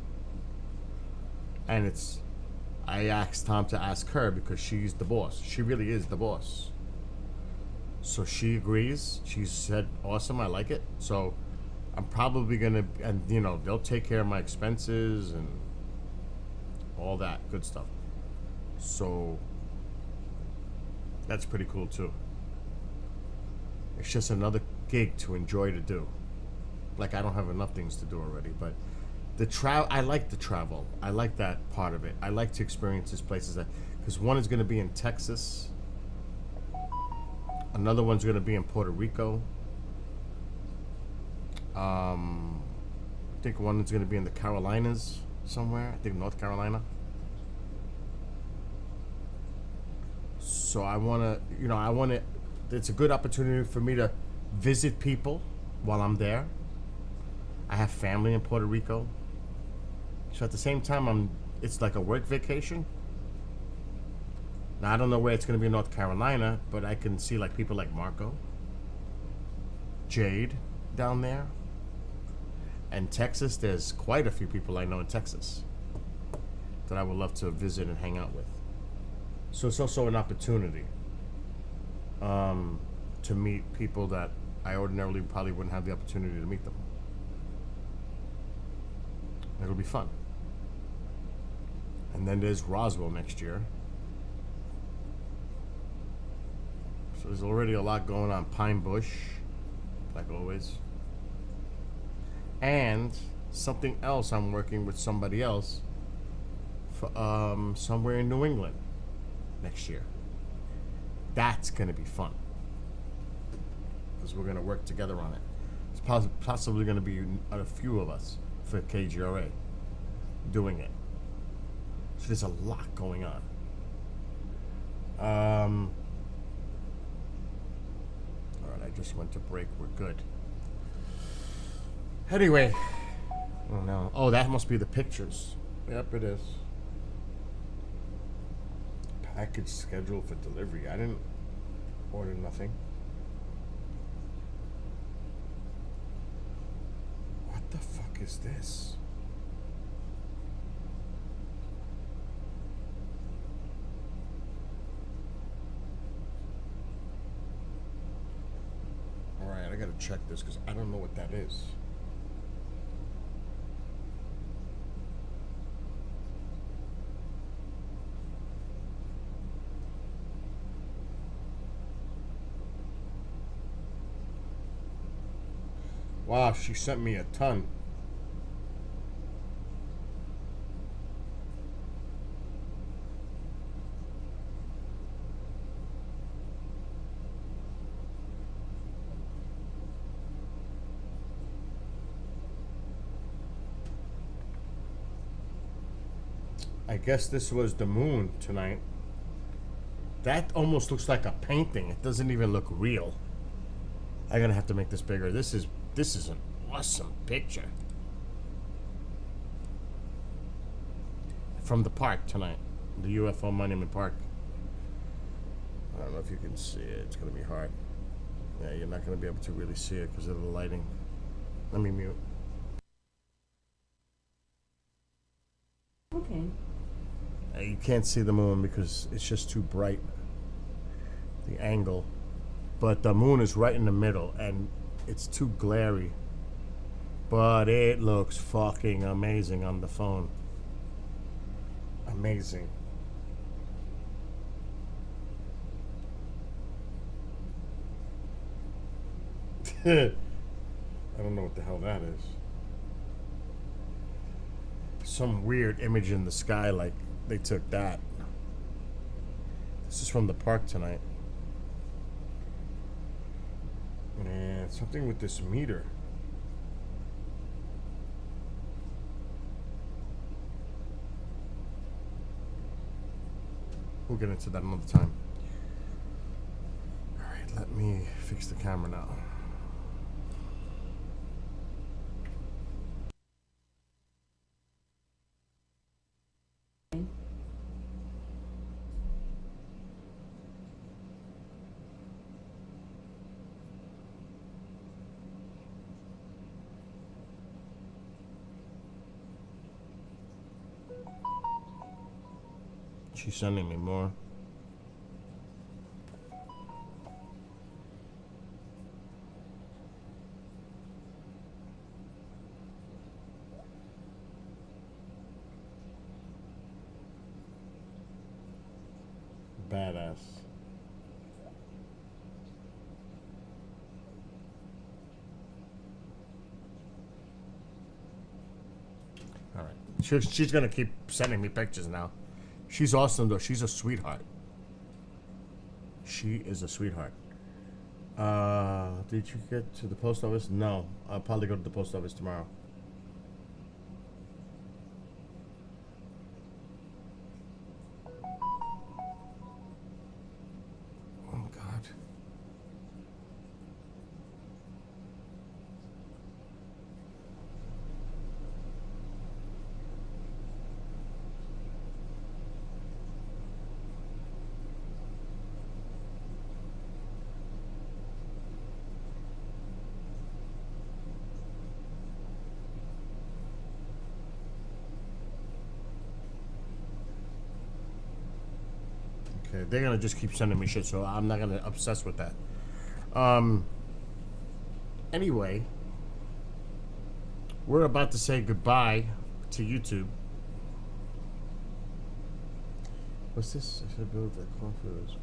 And I asked Tom to ask her because she's the boss. She really is the boss. So she agrees. She said, awesome, I like it. So I'm probably gonna, and you know, they'll take care of my expenses and all that good stuff. So that's pretty cool too. It's just another gig to enjoy to do. Like I don't have enough things to do already, but I like the travel. I like that part of it. I like to experience these places because one is going to be in Texas. Another one's going to be in Puerto Rico. I think one is going to be in the Carolinas somewhere. I think North Carolina. So I want to, it's a good opportunity for me to visit people while I'm there. I have family in Puerto Rico. So at the same time, it's like a work vacation. Now I don't know where it's going to be in North Carolina, but I can see like people like Marco, Jade down there. And Texas, there's quite a few people I know in Texas that I would love to visit and hang out with. So it's also an opportunity to meet people that I ordinarily probably wouldn't have the opportunity to meet them. It'll be fun. And then there's Roswell next year. So there's already a lot going on. Pine Bush, like always. And something else, I'm working with somebody else for somewhere in New England next year. That's going to be fun. Because we're going to work together on it. It's possibly going to be a few of us for KGRA doing it. So there's a lot going on. Alright, I just went to break. We're good. Anyway. Oh no. Oh, that must be the pictures. Yep, it is. Package scheduled for delivery. I didn't order nothing. What the fuck is this? Alright, I gotta check this because I don't know what that is. Wow, she sent me a ton. I guess this was the moon tonight. That almost looks like a painting. It doesn't even look real. I'm gonna have to make this bigger. This is this is an awesome picture. From the park tonight. The UFO Monument Park. I don't know if you can see it. It's going to be hard. Yeah, you're not going to be able to really see it because of the lighting. Let me mute. Okay. You can't see the moon because it's just too bright. The angle. But the moon is right in the middle and it's too glary. But it looks fucking amazing on the phone. Amazing. I don't know what the hell that is. Some weird image in the sky, like they took that. This is from the park tonight. And something with this meter. We'll get into that another time. Alright, let me fix the camera now. She's sending me more. Badass. All right. She's gonna keep sending me pictures now. She's awesome though. She's a sweetheart. She is a sweetheart. Did you get to the post office? No. I'll probably go to the post office tomorrow. Oh my God. They're gonna just keep sending me shit, so I'm not gonna obsess with that. Anyway, we're about to say goodbye to YouTube. What's this? I should build that cornfield.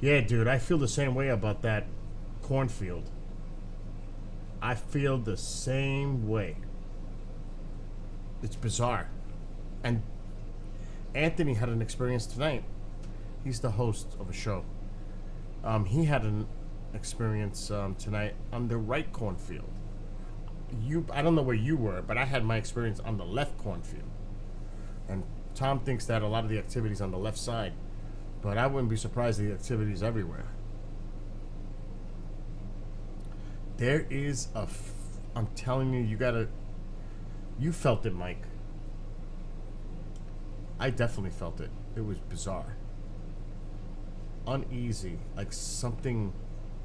Yeah, dude, I feel the same way about that cornfield. I feel the same way. It's bizarre. And Anthony had an experience tonight. He's the host of a show. He had an experience tonight on the right cornfield. I don't know where you were, but I had my experience on the left cornfield. And Tom thinks that a lot of the activity's on the left side, but I wouldn't be surprised the activity's everywhere. There is I'm telling you, you felt it, Mike. I definitely felt it. It was bizarre. Uneasy. Like something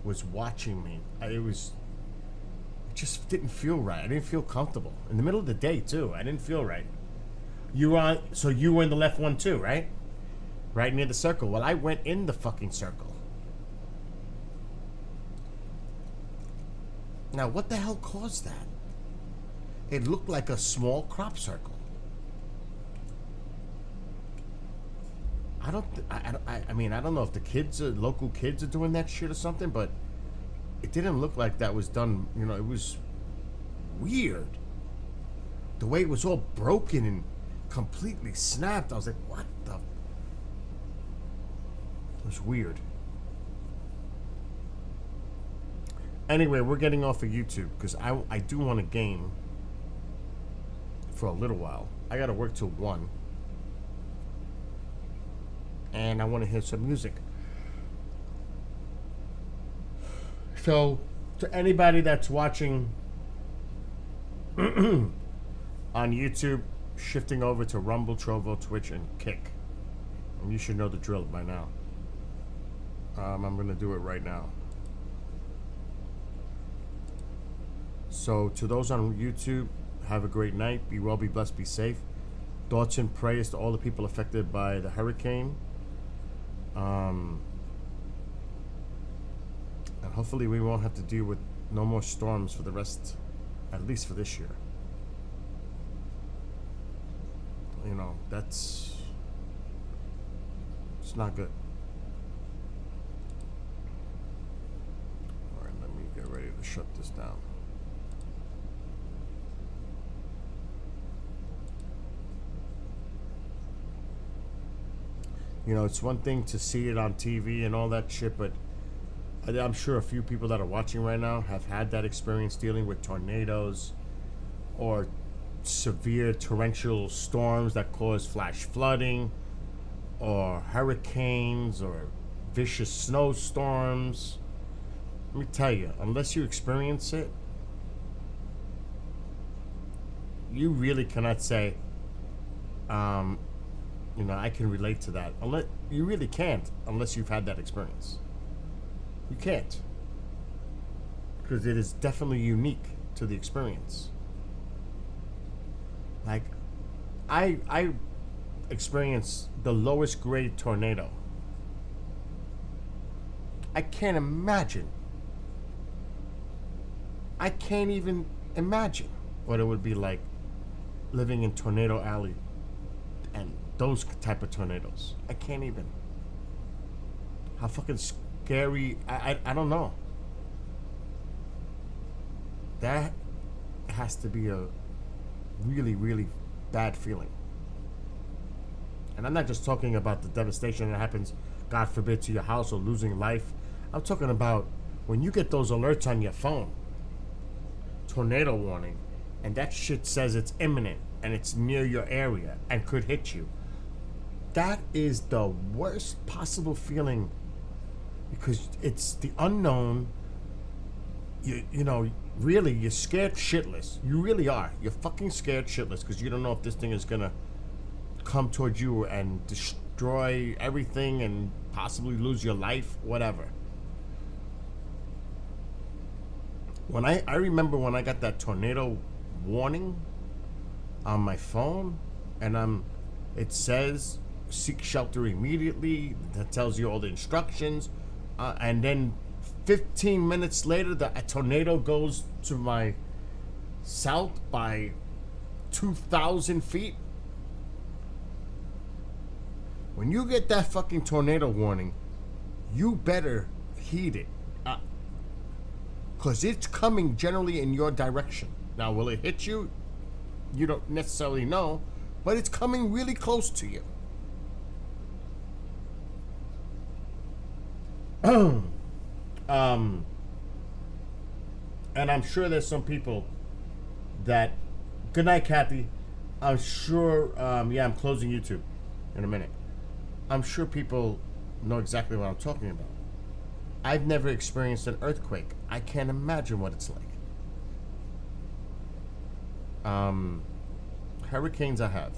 was watching me. It just didn't feel right. I didn't feel comfortable. In the middle of the day, too. I didn't feel right. So you were in the left one, too, right? Right near the circle. Well, I went in the fucking circle. Now, what the hell caused that? It looked like a small crop circle. I don't know if the local kids are doing that shit or something, but it didn't look like that was done. You know, it was weird. The way it was all broken and completely snapped. I was like, what the? It was weird. Anyway, we're getting off of YouTube because I do want to game for a little while. I got to work till 1. And I want to hear some music. So, To anybody that's watching on YouTube, shifting over to Rumble, Trovo, Twitch, and Kick. And you should know the drill by now. I'm going to do it right now. So to those on YouTube, have a great night. Be well, be blessed, be safe. Thoughts and prayers to all the people affected by the hurricane. And hopefully we won't have to deal with no more storms for the rest, at least for this year. You know, it's not good. All right, let me get ready to shut this down. You know, it's one thing to see it on TV and all that shit, but I'm sure a few people that are watching right now have had that experience dealing with tornadoes or severe torrential storms that cause flash flooding or hurricanes or vicious snowstorms. Let me tell you, unless you experience it, you really cannot say, you know, I can relate to that. You really can't unless you've had that experience. You can't. Because it is definitely unique to the experience. Like, I experienced the lowest grade tornado. I can't imagine. I can't even imagine what it would be like living in Tornado Alley and those type of tornadoes. I can't even. How fucking scary. I don't know. That has to be a really, really bad feeling. And I'm not just talking about the devastation that happens, God forbid, to your house or losing life. I'm talking about when you get those alerts on your phone, tornado warning, and that shit says it's imminent and it's near your area and could hit you. That is the worst possible feeling, because it's the unknown. You know, really, you're scared shitless. You really are. You're fucking scared shitless because you don't know if this thing is gonna come towards you and destroy everything and possibly lose your life, whatever. When I remember when I got that tornado warning on my phone, and it says seek shelter immediately. That tells you all the instructions, and then 15 minutes later, a tornado goes to my south by 2,000 feet. When you get that fucking tornado warning, you better heed it. Because it's coming generally in your direction. Now, will it hit you? You don't necessarily know, but it's coming really close to you. And I'm sure there's some people that... Good night, Kathy. I'm sure... yeah, I'm closing YouTube in a minute. I'm sure people know exactly what I'm talking about. I've never experienced an earthquake. I can't imagine what it's like. Hurricanes I have.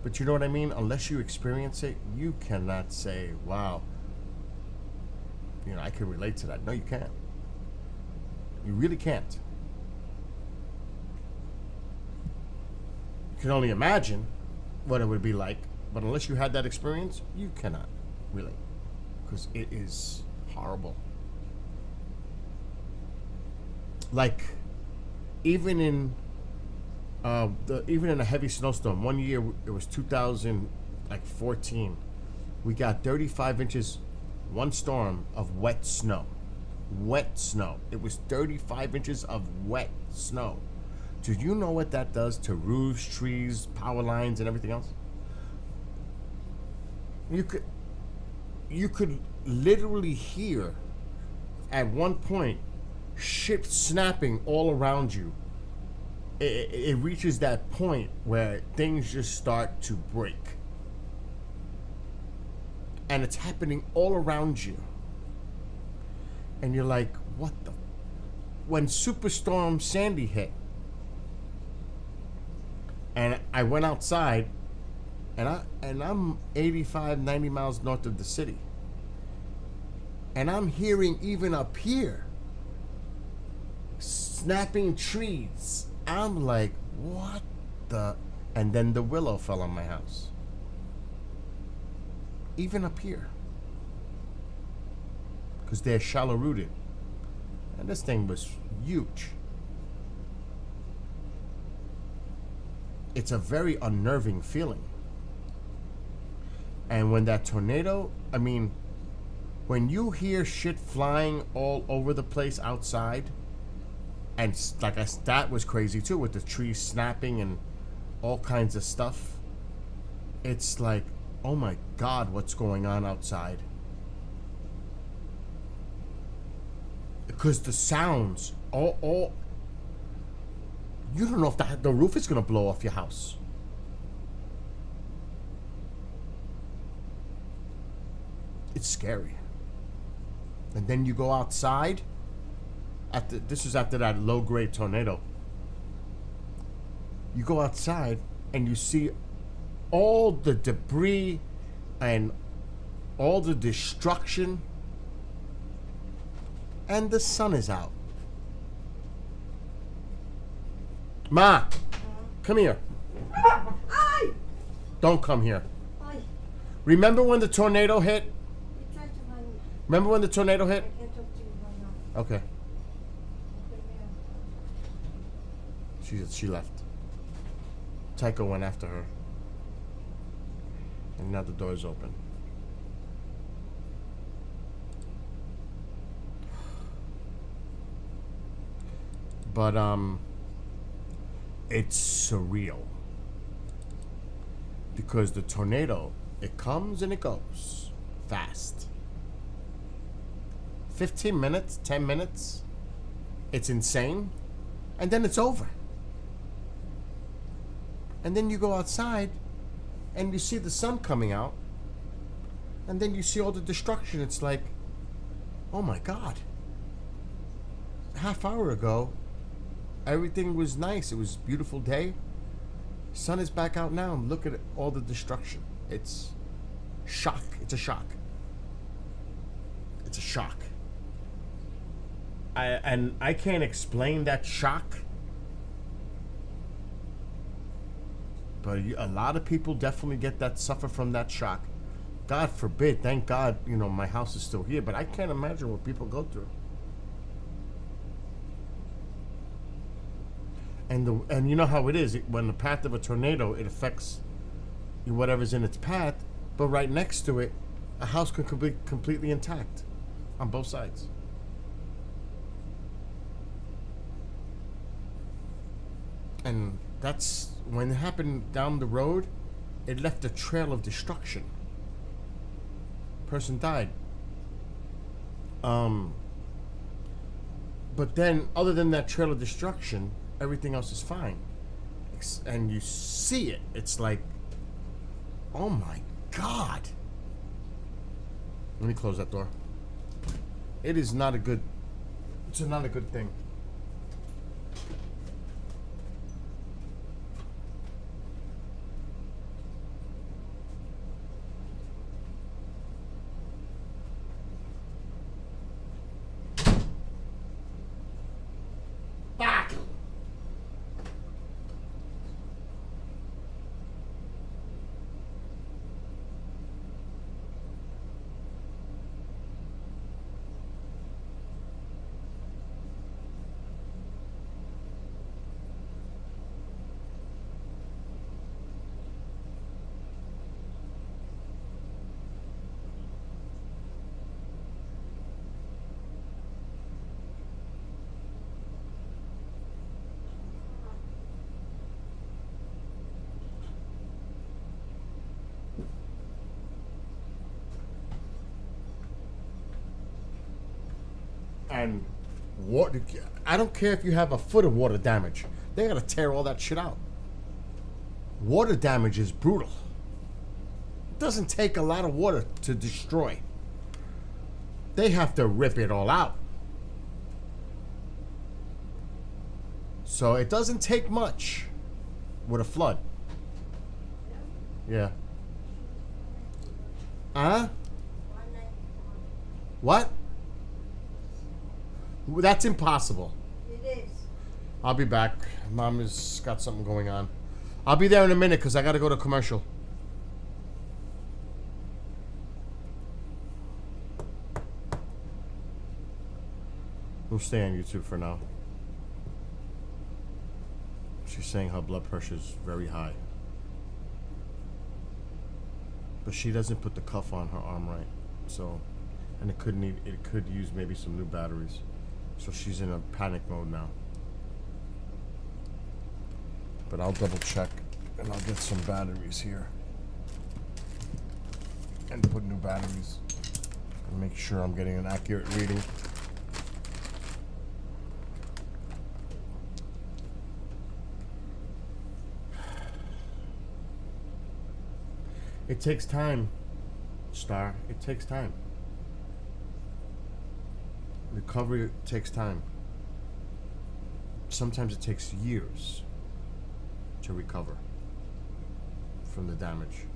But you know what I mean? Unless you experience it, you cannot say, wow, you know, I can relate to that. No, you can't. You really can't. You can only imagine what it would be like, but unless you had that experience, you cannot really, because it is horrible. Like, even in a heavy snowstorm, one year it was 2014. We got 35 inches, one storm of wet snow. Wet snow. It was 35 inches of wet snow. Do you know what that does to roofs, trees, power lines, and everything else? You could literally hear at one point shit snapping all around you. It reaches that point where things just start to break. And it's happening all around you. And you're like, what the? When Superstorm Sandy hit, and I went outside, and I'm 85, 90 miles north of the city, and I'm hearing even up here snapping trees. I'm like, what the? And then the willow fell on my house. Even up here. Because they're shallow rooted. And this thing was huge. It's a very unnerving feeling. And when that tornado, I mean, when you hear shit flying all over the place outside, and like that was crazy too, with the trees snapping and all kinds of stuff. It's like, oh my God, what's going on outside? Because the sounds, all you don't know if the roof is gonna blow off your house. It's scary. And then you go outside. This is after that low-grade tornado. You go outside and you see all the debris and all the destruction, and the sun is out. Ma, come here. Don't come here. Remember when the tornado hit? Remember when the tornado hit? Okay. She left. Tycho went after her. And now the door's open. But it's surreal. Because the tornado, it comes and it goes fast. 15 minutes, 10 minutes, it's insane, and then it's over. And then you go outside and you see the sun coming out, and then you see all the destruction. It's like, oh my God. Half hour ago, everything was nice. It was a beautiful day. Sun is back out now. Look at all the destruction. It's shock. It's a shock. It's a shock. I can't explain that shock. But a lot of people definitely suffer from that shock. God forbid, thank God, my house is still here, but I can't imagine what people go through. And you know how it is, when the path of a tornado, it affects whatever's in its path, but right next to it, a house could be completely intact on both sides. And that's when it happened down the road, it left a trail of destruction. Person died. But then, other than that trail of destruction, everything else is fine. And you see it. It's like, oh my God. Let me close that door. It is not a good, it's not a good thing. And water, I don't care if you have a foot of water damage. They gotta tear all that shit out. Water damage is brutal. It doesn't take a lot of water to destroy. They have to rip it all out. So it doesn't take much with a flood. Yeah. Huh? What? That's impossible. It is. I'll be back. Mom has got something going on. I'll be there in a minute because I got to go to commercial. We'll stay on YouTube for now. She's saying her blood pressure is very high. But she doesn't put the cuff on her arm right. So, and it could use maybe some new batteries. So she's in a panic mode now. But I'll double check and I'll get some batteries here. And put new batteries. And make sure I'm getting an accurate reading. It takes time, Star. It takes time. Recovery takes time. Sometimes it takes years to recover from the damage.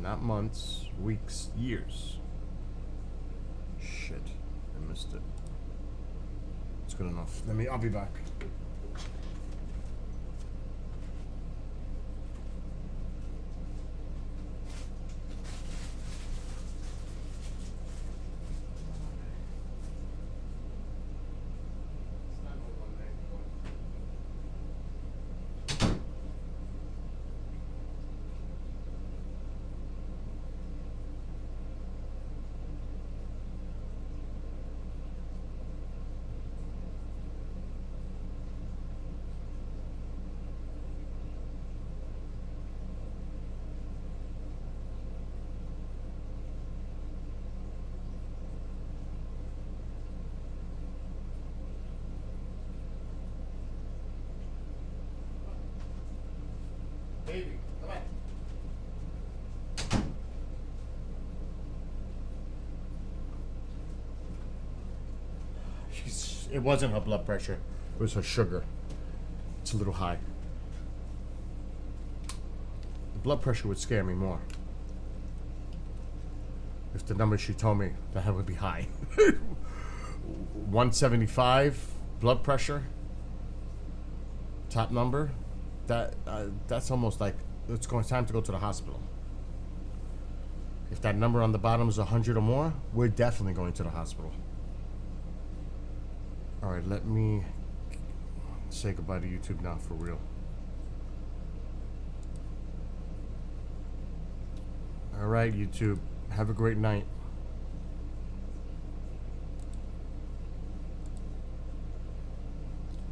Not months, weeks, years. Shit, I missed it. It's good enough. I'll be back. Baby, come on. It wasn't her blood pressure. It was her sugar. It's a little high. The blood pressure would scare me more. If the number she told me, that would be high. 175 blood pressure. Top number. That's almost like it's time to go to the hospital. If that number on the bottom is 100 or more, we're definitely going to the hospital. All right, let me say goodbye to YouTube now for real. All right, YouTube, have a great night.